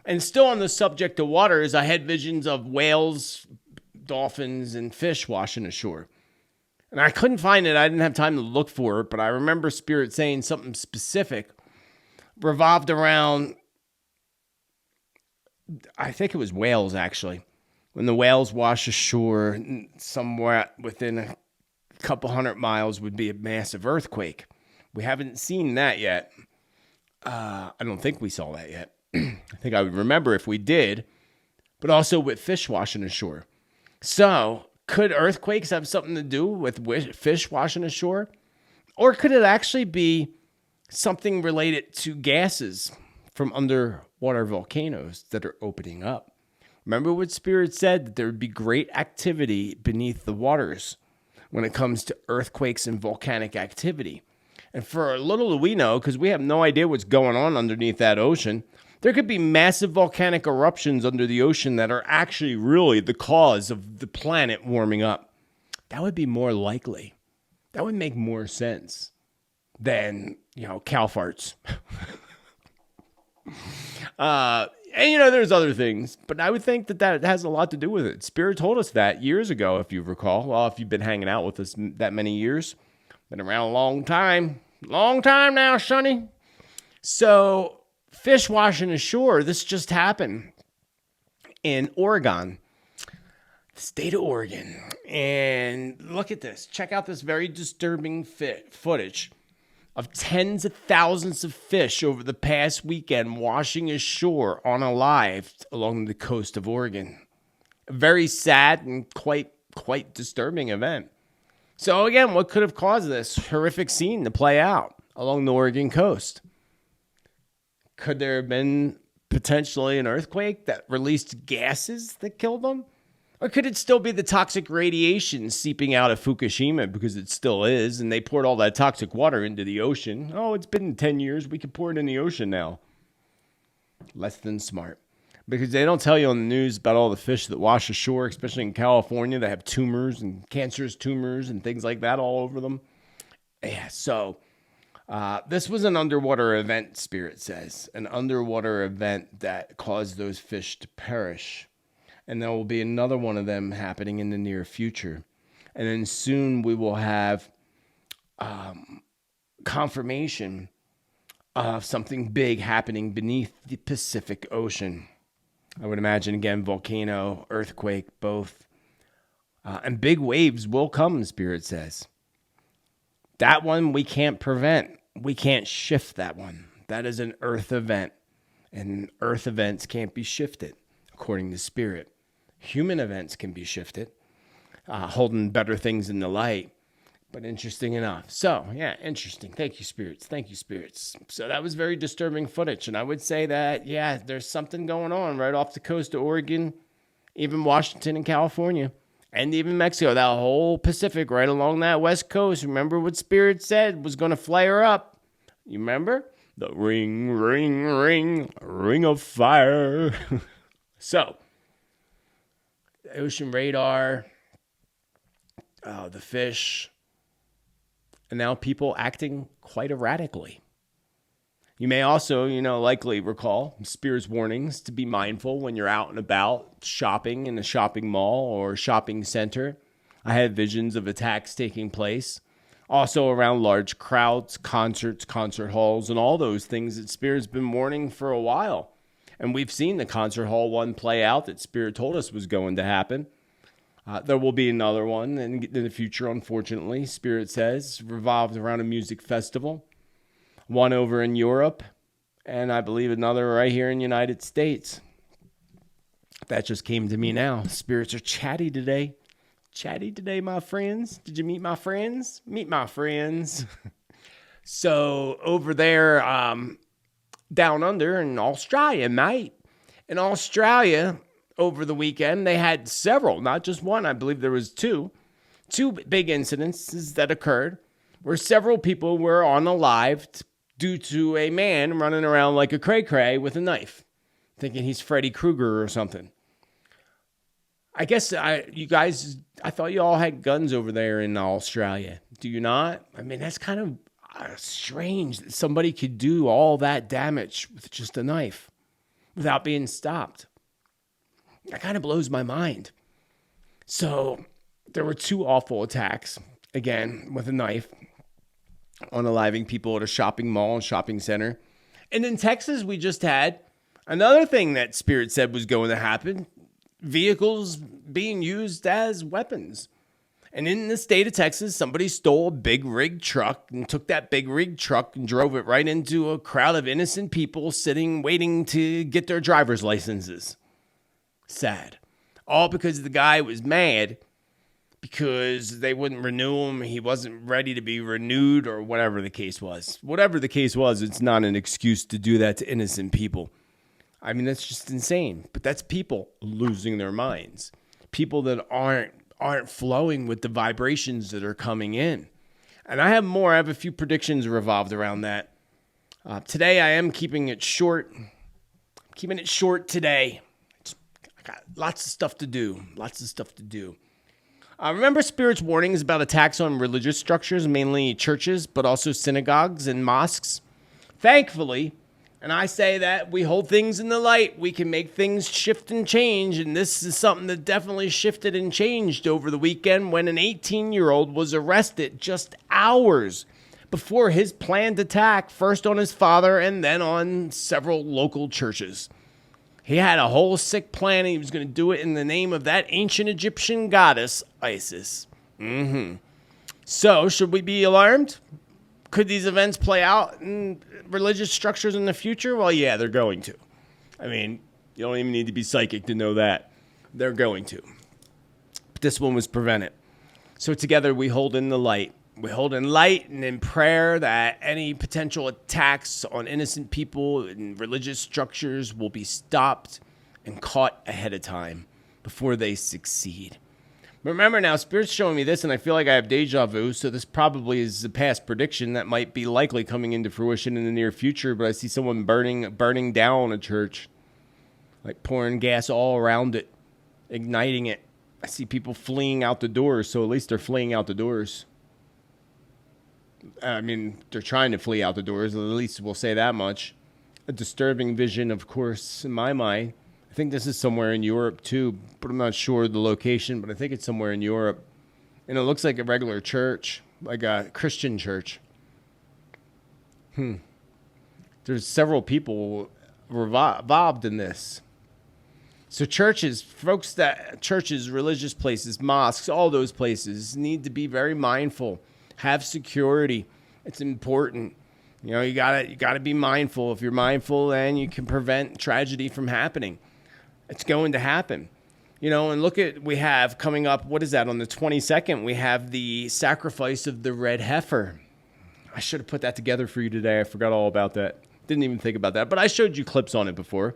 And still on the subject of waters, I had visions of whales, dolphins, and fish washing ashore. And I couldn't find it. I didn't have time to look for it, but I remember Spirit saying something specific revolved around, I think it was whales, actually. When the whales wash ashore, somewhere within a couple 100 miles would be a massive earthquake. We haven't seen that yet. I don't think we saw that yet. I think I would remember if we did, but also with fish washing ashore. So, could earthquakes have something to do with fish washing ashore? Or could it actually be something related to gases from underwater volcanoes that are opening up? Remember what Spirit said, that there would be great activity beneath the waters when it comes to earthquakes and volcanic activity. And for a little do we know, because we have no idea what's going on underneath that ocean, there could be massive volcanic eruptions under the ocean that are actually really the cause of the planet warming up. That would be more likely. That would make more sense than, cow farts. And, there's other things, but I wod think that has a lot to do with it. Spirit told us that years ago, if you recall. Well, if you've been hanging out with us that many years, been around a long time now, Sonny. So, fish washing ashore, this just happened in Oregon, the state of Oregon. And look at this. Check out this very disturbing footage of tens of thousands of fish over the past weekend washing ashore unalive along the coast of Oregon. A very sad and quite disturbing event. So again, what could have caused this horrific scene to play out along the Oregon coast? Could there have been potentially an earthquake that released gases that killed them? Or could it still be the toxic radiation seeping out of Fukushima, because it still is, and they poured all that toxic water into the ocean? Oh, it's been 10 years. We could pour it in the ocean now. Less than smart. Because they don't tell you on the news about all the fish that wash ashore, especially in California, that have tumors and cancerous tumors and things like that all over them. Yeah, so this was an underwater event, Spirit says. An underwater event that caused those fish to perish. And there will be another one of them happening in the near future. And then soon we will have confirmation of something big happening beneath the Pacific Ocean. I would imagine, again, volcano, earthquake, both. And big waves will come, Spirit says. That one we can't prevent. We can't shift that one. That is an Earth event. And Earth events can't be shifted, according to Spirit. Human events can be shifted, holding better things in the light. But interesting enough. So, yeah, interesting. Thank you, Spirits. Thank you, Spirits. So that was very disturbing footage. And I would say that, yeah, there's something going on right off the coast of Oregon, even Washington and California, and even Mexico. That whole Pacific right along that west coast. Remember what Spirit said was going to flare up? You remember? The ring, ring, ring, ring of fire. So, the ocean radar, the fish, and now people acting quite erratically. You may also, likely recall Spirit's warnings to be mindful when you're out and about shopping in a shopping mall or shopping center. I had visions of attacks taking place. Also around large crowds, concerts, concert halls, and all those things that Spirit's been warning for a while. And we've seen the concert hall one play out that Spirit told us was going to happen. There will be another one in the future, unfortunately, Spirit says, revolved around a music festival. One over in Europe, and I believe another right here in the United States. That just came to me now. Spirits are chatty today. Chatty today, my friends. Did you meet my friends? Meet my friends. So over there, down under in Australia, mate. In Australia, over the weekend, they had several, not just one. I believe there was two big incidences that occurred where several people were unalived due to a man running around like a cray-cray with a knife, thinking he's Freddy Krueger or something. I guess I thought you all had guns over there in Australia. Do you not? I mean, that's kind of strange that somebody could do all that damage with just a knife without being stopped. That kind of blows my mind. So there were 2 awful attacks, again, with a knife, unaliving people at a shopping mall and shopping center. And in Texas, we just had another thing that Spirit said was going to happen. Vehicles being used as weapons. And in the state of Texas, somebody stole a big rig truck and took that big rig truck and drove it right into a crowd of innocent people sitting, waiting to get their driver's licenses. Sad. All because the guy was mad because they wouldn't renew him. He wasn't ready to be renewed or whatever the case was. Whatever the case was, it's not an excuse to do that to innocent people. I mean, that's just insane. But that's people losing their minds. People that aren't flowing with the vibrations that are coming in. And I have more. I have a few predictions revolved around that. Today, I am keeping it short. I'm keeping it short today. I got lots of stuff to do. Remember Spirit's warnings about attacks on religious structures, mainly churches, but also synagogues and mosques? Thankfully, and I say that we hold things in the light, we can make things shift and change, and this is something that definitely shifted and changed over the weekend when an 18-year-old was arrested just hours before his planned attack, first on his father and then on several local churches. He had a whole sick plan, and he was going to do it in the name of that ancient Egyptian goddess, Isis. So, should we be alarmed? Could these events play out in religious structures in the future? Well, yeah, they're going to. I mean, you don't even need to be psychic to know that. They're going to. But this one was prevented. So together we hold in the light. We hold in light and in prayer that any potential attacks on innocent people in religious structures will be stopped and caught ahead of time before they succeed. Remember now, Spirit's showing me this, and I feel like I have deja vu, so this probably is a past prediction that might be likely coming into fruition in the near future, but I see someone burning down a church, like pouring gas all around it, igniting it. I see people fleeing out the doors, so at least they're fleeing out the doors. I mean, they're trying to flee out the doors, at least we'll say that much. A disturbing vision, of course, in my mind. I think this is somewhere in Europe, too, but I'm not sure the location, but I think it's somewhere in Europe. And it looks like a regular church, like a Christian church. There's several people involved in this. So churches, religious places, mosques, all those places need to be very mindful, have security. It's important. You know, you gotta be mindful. If you're mindful, then you can prevent tragedy from happening. It's going to happen. You know, and look at, we have coming up, what is that, on the 22nd, we have the sacrifice of the red heifer. I should have put that together for you today. I forgot all about that. Didn't even think about that, but I showed you clips on it before.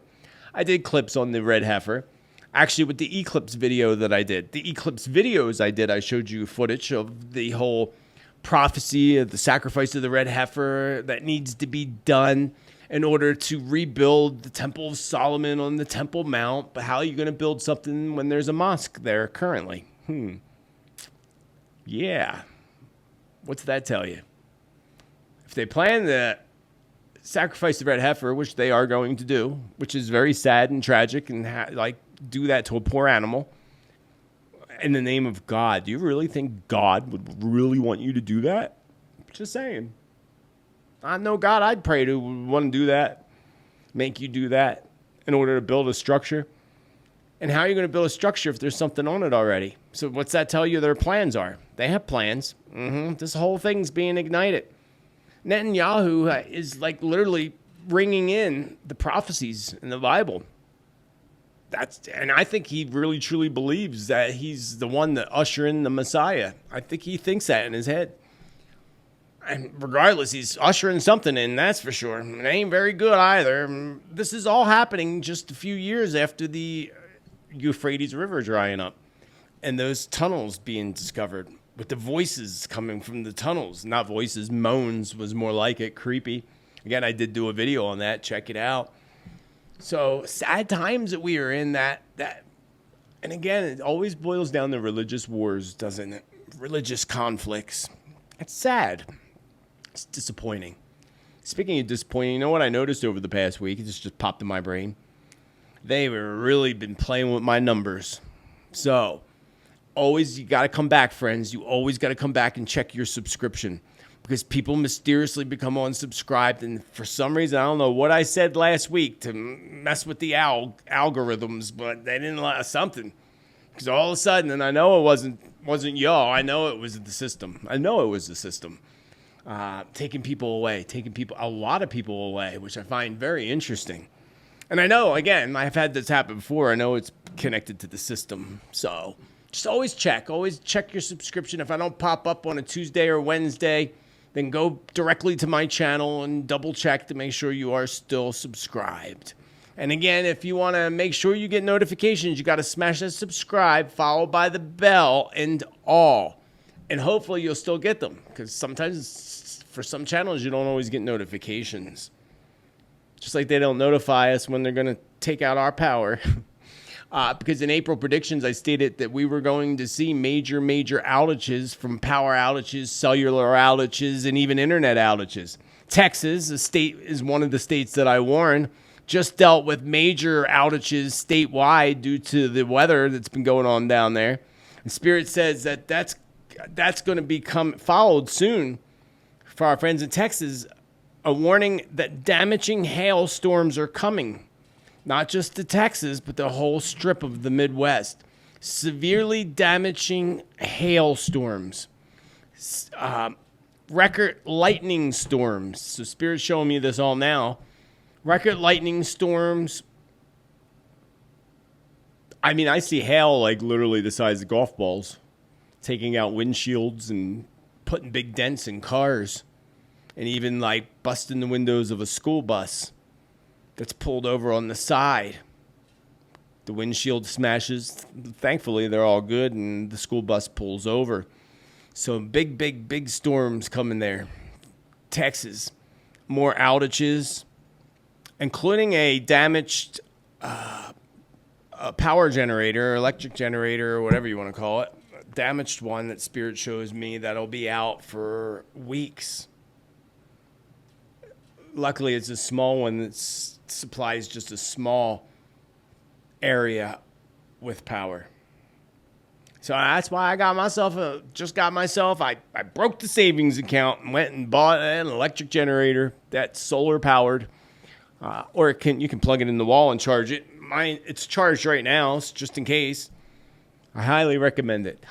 I did clips on the red heifer. Actually, with the eclipse video that I did. The eclipse videos I showed you footage of the whole prophecy of the sacrifice of the red heifer that needs to be done in order to rebuild the Temple of Solomon on the Temple Mount. But how are you going to build something when there's a mosque there currently? Yeah. What's that tell you? If they plan to sacrifice the red heifer, which they are going to do, which is very sad and tragic, and do that to a poor animal in the name of God, do you really think God would really want you to do that? Just saying. I know God I'd pray to would want to do that, make you do that in order to build a structure. And how are you going to build a structure if there's something on it already? So what's that tell you their plans are? They have plans. This whole thing's being ignited. Netanyahu is like literally bringing in the prophecies in the Bible. And I think he really truly believes that he's the one that usher in the Messiah. I think he thinks that in his head. And regardless, he's ushering something in, that's for sure. It ain't very good either. This is all happening just a few years after the Euphrates River drying up and those tunnels being discovered. with the voices coming from the tunnels. Not voices, moans was more like it, creepy. Again, I did do a video on that. Check it out. So sad times that we are in that. And again, it always boils down to religious wars, doesn't it? Religious conflicts. It's sad. It's disappointing. Speaking of disappointing, you know what I noticed over the past week? It just popped in my brain. They've really been playing with my numbers. So, always, you got to come back, friends. You always got to come back and check your subscription. Because people mysteriously become unsubscribed. And for some reason, I don't know what I said last week to mess with the algorithms, but they didn't allow something. Because all of a sudden, and I know it wasn't y'all. I know it was the system. Taking people away, a lot of people away, which I find very interesting. And I know, again, I've had this happen before. I know it's connected to the system. So just always check your subscription. If I don't pop up on a Tuesday or Wednesday, then go directly to my channel and double check to make sure you are still subscribed. And again, if you want to make sure you get notifications, you got to smash that subscribe, followed by the bell and all. And hopefully you'll still get them, because sometimes for some channels you don't always get notifications. Just like they don't notify us when they're going to take out our power. Because in April predictions, I stated that we were going to see major outages, from power outages, cellular outages, and even internet outages. Texas, a state, is one of the states that I warned, just dealt with major outages statewide due to the weather that's been going on down there. And Spirit says that that's going to become followed soon for our friends in Texas. A warning that damaging hailstorms are coming. Not just to Texas, but the whole strip of the Midwest. Severely damaging hailstorms. Record lightning storms. So Spirit's showing me this all now. Record lightning storms. I mean, I see hail like literally the size of golf balls. Taking out windshields and putting big dents in cars. And even like busting the windows of a school bus that's pulled over on the side. The windshield smashes. Thankfully, they're all good, and the school bus pulls over. So big storms coming there. Texas, more outages, including a damaged a power generator, electric generator, or whatever you want to call it. A damaged one that Spirit shows me that'll be out for weeks. Luckily, it's a small one that supplies just a small area with power. So that's why I broke the savings account and went and bought an electric generator that's solar powered. Or you can plug it in the wall and charge it. It's charged right now, just in case. I highly recommend it.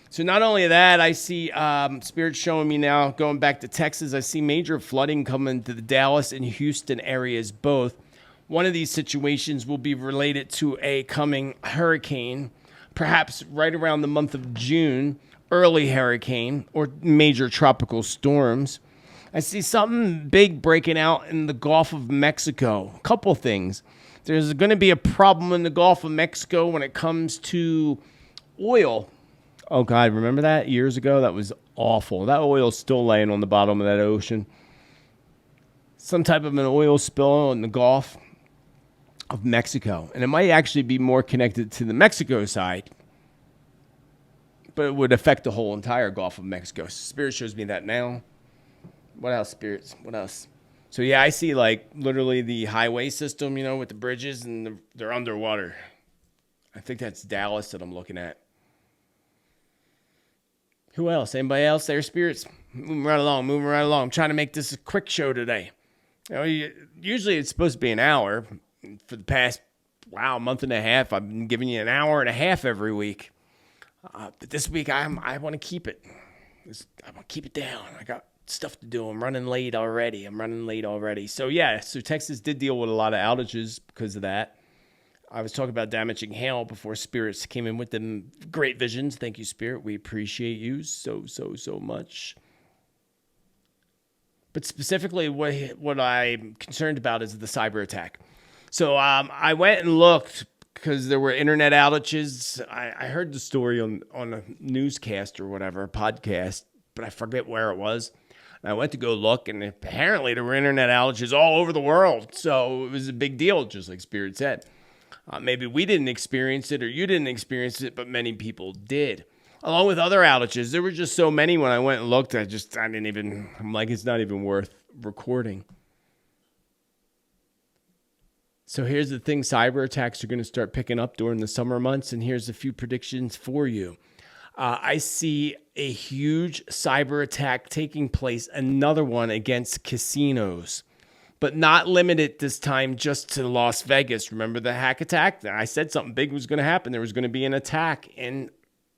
So not only that, I see Spirit showing me now, going back to Texas, I see major flooding coming to the Dallas and Houston areas both. One of these situations will be related to a coming hurricane, perhaps right around the month of June, early hurricane or major tropical storms. I see something big breaking out in the Gulf of Mexico. A couple things. There's going to be a problem in the Gulf of Mexico when it comes to oil. Oh, God, remember that years ago? That was awful. That oil's still laying on the bottom of that ocean. Some type of an oil spill in the Gulf of Mexico. And it might actually be more connected to the Mexico side, but it would affect the whole entire Gulf of Mexico. Spirit shows me that now. What else, Spirits? What else? So, yeah, I see, like, literally the highway system, with the bridges, and they're underwater. I think that's Dallas that I'm looking at. Who else? Anybody else there, Spirits? Moving right along. I'm trying to make this a quick show today. Usually it's supposed to be an hour. For the past, month and a half, I've been giving you an hour and a half every week. But this week, I want to keep it. I want to keep it down. I got stuff to do. I'm running late already. So, so Texas did deal with a lot of outages because of that. I was talking about damaging hail before Spirits came in with them great visions. Thank you, Spirit. We appreciate you so much. But specifically, what I'm concerned about is the cyber attack. So I went and looked because there were internet outages. I heard the story on a newscast or whatever, a podcast, but I forget where it was. And I went to go look, and apparently there were internet outages all over the world. So it was a big deal, just like Spirit said. Maybe we didn't experience it or you didn't experience it, but many people did. Along with other outages, there were just so many when I went and looked, I'm like, it's not even worth recording. So here's the thing, cyber attacks are going to start picking up during the summer months, and here's a few predictions for you. I see a huge cyber attack taking place, another one against casinos, but not limited this time just to Las Vegas. Remember the hack attack? I said something big was going to happen. There was going to be an attack in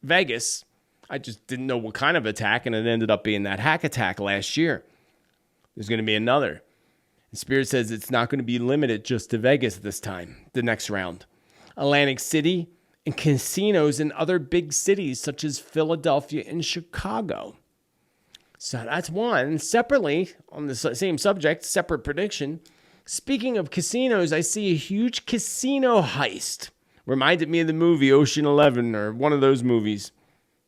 Vegas. I just didn't know what kind of attack, and it ended up being that hack attack last year. There's going to be another. The Spirit says it's not going to be limited just to Vegas this time, the next round. Atlantic City and casinos in other big cities such as Philadelphia and Chicago. So that's one. Separately, on the same subject, separate prediction. Speaking of casinos, I see a huge casino heist. Reminded me of the movie Ocean 11 or one of those movies.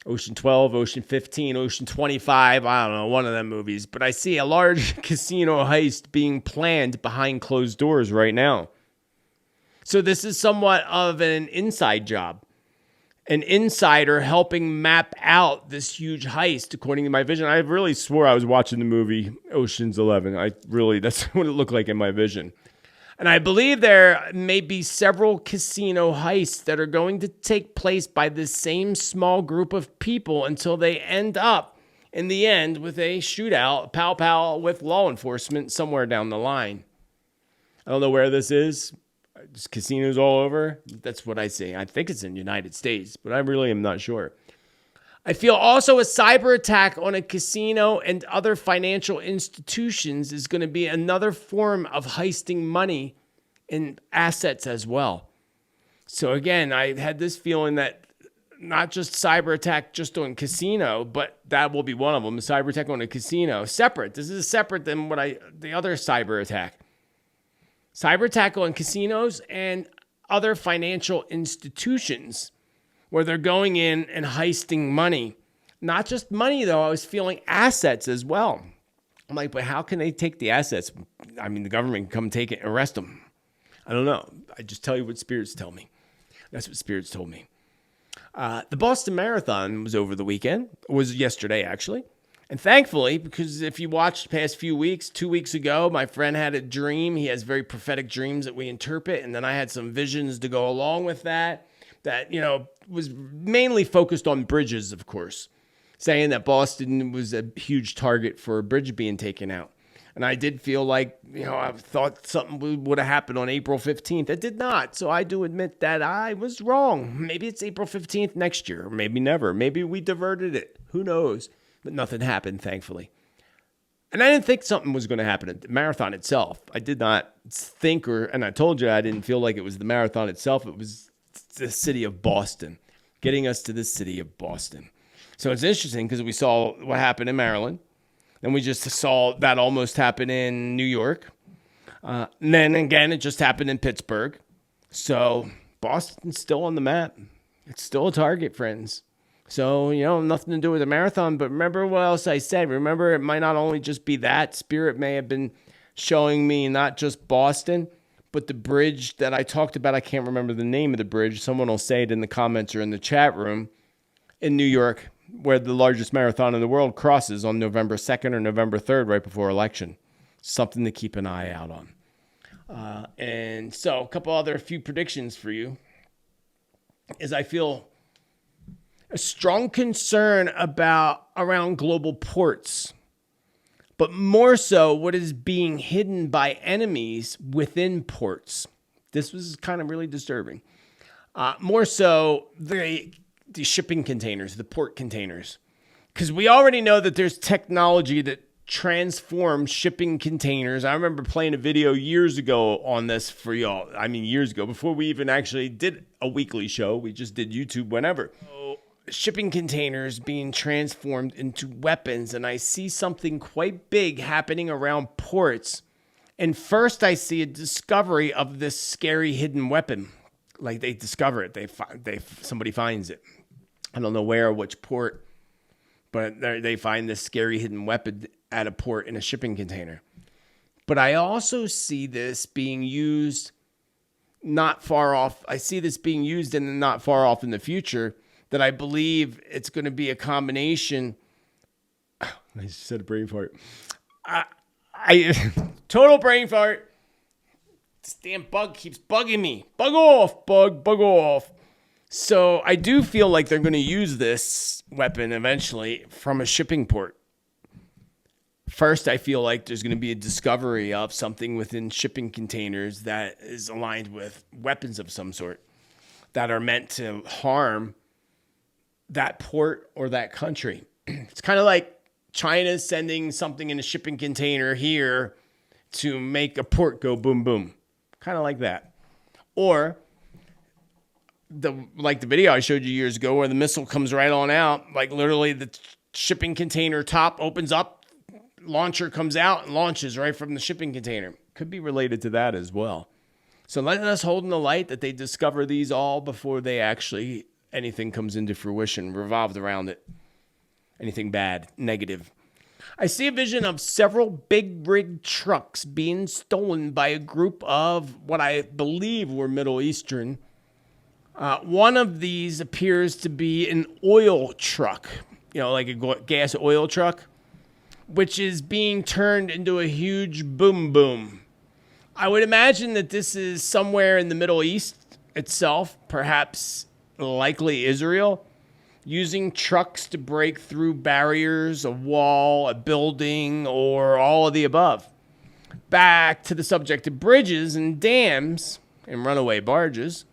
Ocean 12, Ocean 15, Ocean 25, I don't know, one of them movies. But I see a large casino heist being planned behind closed doors right now. So this is somewhat of an inside job. An insider helping map out this huge heist, according to my vision. I really swore I was watching the movie Ocean's 11. That's what it looked like in my vision. And I believe there may be several casino heists that are going to take place by this same small group of people until they end up, in the end, with a shootout, pow-pow with law enforcement somewhere down the line. I don't know where this is. There's casinos all over. That's what I see. I think it's in the United States, but I really am not sure. I feel also a cyber attack on a casino and other financial institutions is going to be another form of heisting money and assets as well. So again, I had this feeling that not just cyber attack just on casino, but that will be one of them, a cyber attack on a casino. Separate. This is separate than the other cyber attack. Cyber attack on casinos and other financial institutions where they're going in and heisting money. Not just money, though. I was feeling assets as well. I'm like, but how can they take the assets? I mean, the government can come take it and arrest them. I don't know. I just tell you what spirits tell me. That's what spirits told me. The Boston Marathon was over the weekend. It was yesterday, actually. And thankfully, because if you watched the past few weeks, 2 weeks ago, my friend had a dream. He has very prophetic dreams that we interpret. And then I had some visions to go along with that, was mainly focused on bridges, of course, saying that Boston was a huge target for a bridge being taken out. And I did feel like, I thought something would have happened on April 15th. It did not. So I do admit that I was wrong. Maybe it's April 15th next year, or maybe never. Maybe we diverted it. Who knows? But nothing happened, thankfully. And I didn't think something was going to happen at the marathon itself. I did not think, and I told you I didn't feel like it was the marathon itself. It was the city of Boston, getting us to the city of Boston. So it's interesting because we saw what happened in Maryland. Then we just saw that almost happen in New York. And then again, it just happened in Pittsburgh. So Boston's still on the map. It's still a target, friends. So, nothing to do with the marathon. But remember what else I said. Remember, it might not only just be that. Spirit may have been showing me not just Boston, but the bridge that I talked about. I can't remember the name of the bridge. Someone will say it in the comments or in the chat room in New York, where the largest marathon in the world crosses on November 2nd or November 3rd, right before election. Something to keep an eye out on. And so a few predictions for you is I feel a strong concern around global ports, but more so what is being hidden by enemies within ports. This was kind of really disturbing. More so the shipping containers, the port containers. Because we already know that there's technology that transforms shipping containers. I remember playing a video years ago on this for y'all. I mean, years ago, before we even actually did a weekly show. We just did YouTube whenever. Shipping containers being transformed into weapons. And I see something quite big happening around ports. And first I see a discovery of this scary hidden weapon. Like they discover it. Somebody finds it. I don't know where or which port, but they find this scary hidden weapon at a port in a shipping container. But I also see this being used not far off. I see this being used in not far off in the future, that I believe it's going to be a combination. I just said a brain fart. I total brain fart. This damn bug keeps bugging me. Bug off, bug off. So I do feel like they're going to use this weapon eventually from a shipping port. First, I feel like there's going to be a discovery of something within shipping containers that is aligned with weapons of some sort that are meant to harm that port or that country. It's kind of like China sending something in a shipping container here to make a port go boom, boom. Kind of like that. Or like the video I showed you years ago where the missile comes right on out, like literally the shipping container top opens up, launcher comes out and launches right from the shipping container. Could be related to that as well. So let us hold in the light that they discover these all before they actually, anything comes into fruition, revolved around it. Anything bad, negative. I see a vision of several big rig trucks being stolen by a group of what I believe were Middle Eastern. One of these appears to be an oil truck, like a gas oil truck, which is being turned into a huge boom boom. I would imagine that this is somewhere in the Middle East itself, perhaps likely Israel, using trucks to break through barriers, a wall, a building, or all of the above. Back to the subject of bridges and dams and runaway barges,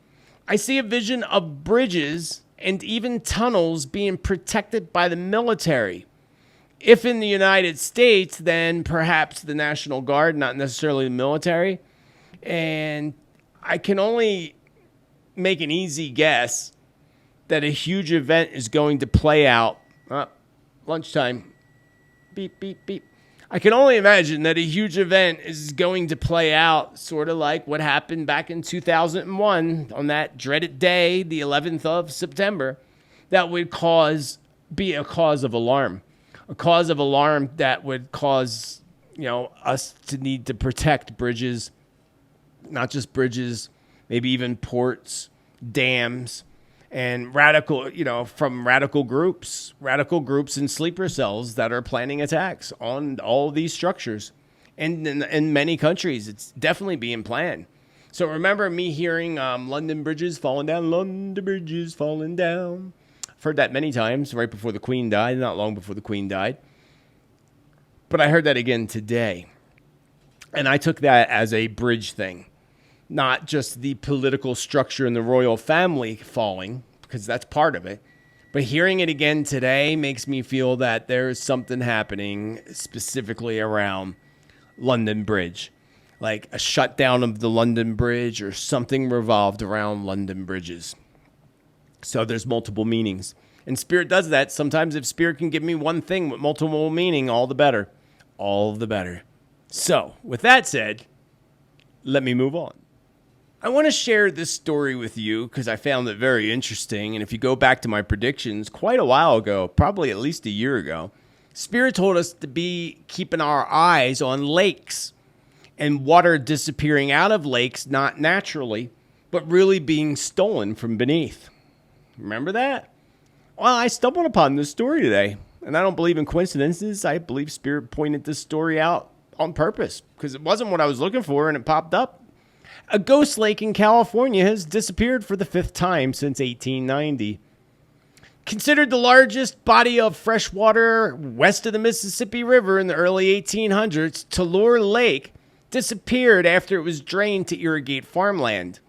I see a vision of bridges and even tunnels being protected by the military. If in the United States, then perhaps the National Guard, not necessarily the military. And I can only make an easy guess that a huge event is going to play out. Lunchtime. Beep, beep, beep. I can only imagine that a huge event is going to play out sort of like what happened back in 2001 on that dreaded day, the 11th of September, that would be a cause of alarm. A cause of alarm that would cause, us to need to protect bridges, not just bridges, maybe even ports, dams, and from radical groups and sleeper cells that are planning attacks on all of these structures. And in many countries, it's definitely being planned. So remember me hearing London bridges falling down, London bridges falling down. I've heard that many times right before the Queen died, not long before the Queen died. But I heard that again today. And I took that as a bridge thing, not just the political structure in the royal family falling, because that's part of it. But hearing it again today makes me feel that there's something happening specifically around London Bridge, like a shutdown of the London Bridge or something revolved around London bridges. So there's multiple meanings. And Spirit does that. Sometimes if Spirit can give me one thing with multiple meaning, all the better. All the better. So with that said, let me move on. I want to share this story with you because I found it very interesting. And if you go back to my predictions quite a while ago, probably at least a year ago, Spirit told us to be keeping our eyes on lakes and water disappearing out of lakes, not naturally, but really being stolen from beneath. Remember that? Well, I stumbled upon this story today, and I don't believe in coincidences. I believe Spirit pointed this story out on purpose because it wasn't what I was looking for, and it popped up. A ghost lake in California has disappeared for the 5th time since 1890. Considered the largest body of fresh water west of the Mississippi River in the early 1800s, Tulare Lake disappeared after it was drained to irrigate farmland.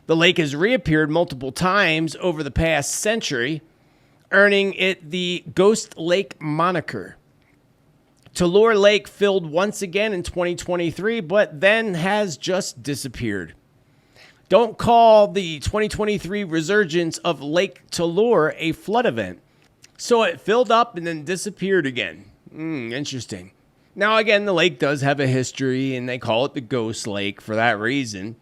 The lake has reappeared multiple times over the past century, earning it the Ghost Lake moniker. Tulare Lake filled once again in 2023, but then has just disappeared. Don't call the 2023 resurgence of Lake Tulare a flood event. So it filled up and then disappeared again. Interesting. Now, again, the lake does have a history, and they call it the Ghost Lake for that reason.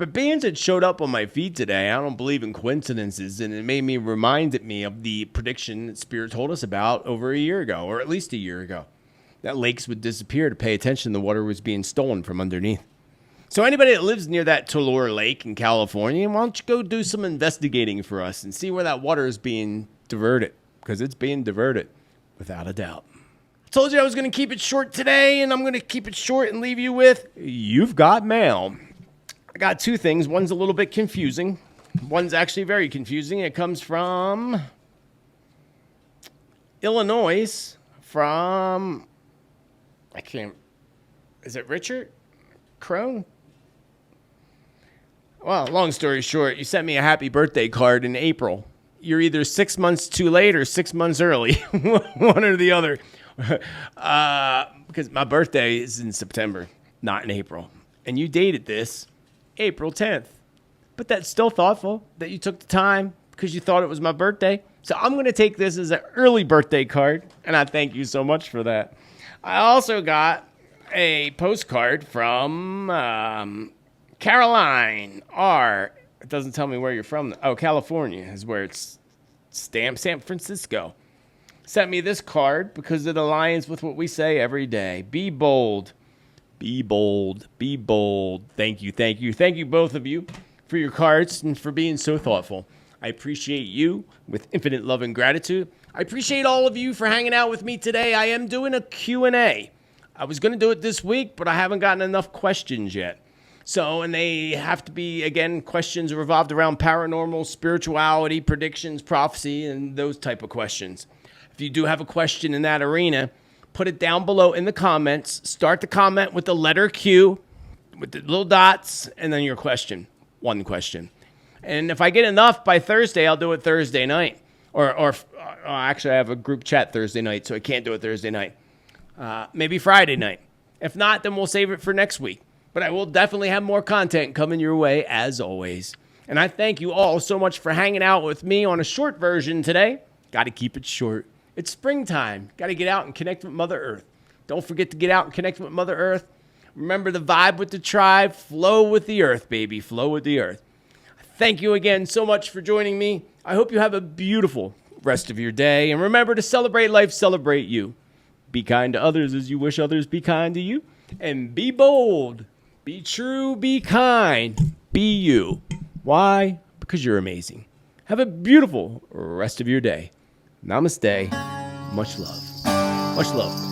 But bands that showed up on my feed today, I don't believe in coincidences, and it reminded me of the prediction that Spirit told us about over a year ago, or at least a year ago, that lakes would disappear. To pay attention, the water was being stolen from underneath. So anybody that lives near that Tulare Lake in California, why don't you go do some investigating for us and see where that water is being diverted, because it's being diverted, without a doubt. I told you I was going to keep it short today, and I'm going to keep it short and leave you with, you've got mail. I got two things. One's a little bit confusing. One's actually very confusing. It comes from Illinois, from, is it Richard Crone? Well, long story short, you sent me a happy birthday card in April. You're either 6 months too late or 6 months early, one or the other. Because my birthday is in September, not in April. And you dated this April 10th. But that's still thoughtful that you took the time because you thought it was my birthday. So I'm going to take this as an early birthday card, and I thank you so much for that. I also got a postcard from Caroline R. It doesn't tell me where you're from. Oh, California is where it's stamped. San Francisco sent me this card because it aligns with what we say every day. Be bold. Be bold. Be bold. Thank you. Thank you. Thank you, both of you, for your cards and for being so thoughtful. I appreciate you with infinite love and gratitude. I appreciate all of you for hanging out with me today. I am doing a Q&A. I was going to do it this week, but I haven't gotten enough questions yet. So, and they have to be, again, questions revolved around paranormal, spirituality, predictions, prophecy, and those type of questions. If you do have a question in that arena, put it down below in the comments. Start the comment with the letter Q, with the little dots, and then your question. One question. And if I get enough by Thursday, I'll do it Thursday night. Or actually, I have a group chat Thursday night, so I can't do it Thursday night. Maybe Friday night. If not, then we'll save it for next week. But I will definitely have more content coming your way, as always. And I thank you all so much for hanging out with me on a short version today. Got to keep it short. It's springtime. Got to get out and connect with Mother Earth. Don't forget to get out and connect with Mother Earth. Remember the vibe with the tribe. Flow with the earth, baby. Flow with the earth. Thank you again so much for joining me. I hope you have a beautiful rest of your day. And remember to celebrate life, celebrate you. Be kind to others as you wish others be kind to you. And be bold. Be true, be kind, be you. Why? Because you're amazing. Have a beautiful rest of your day. Namaste. Much love. Much love.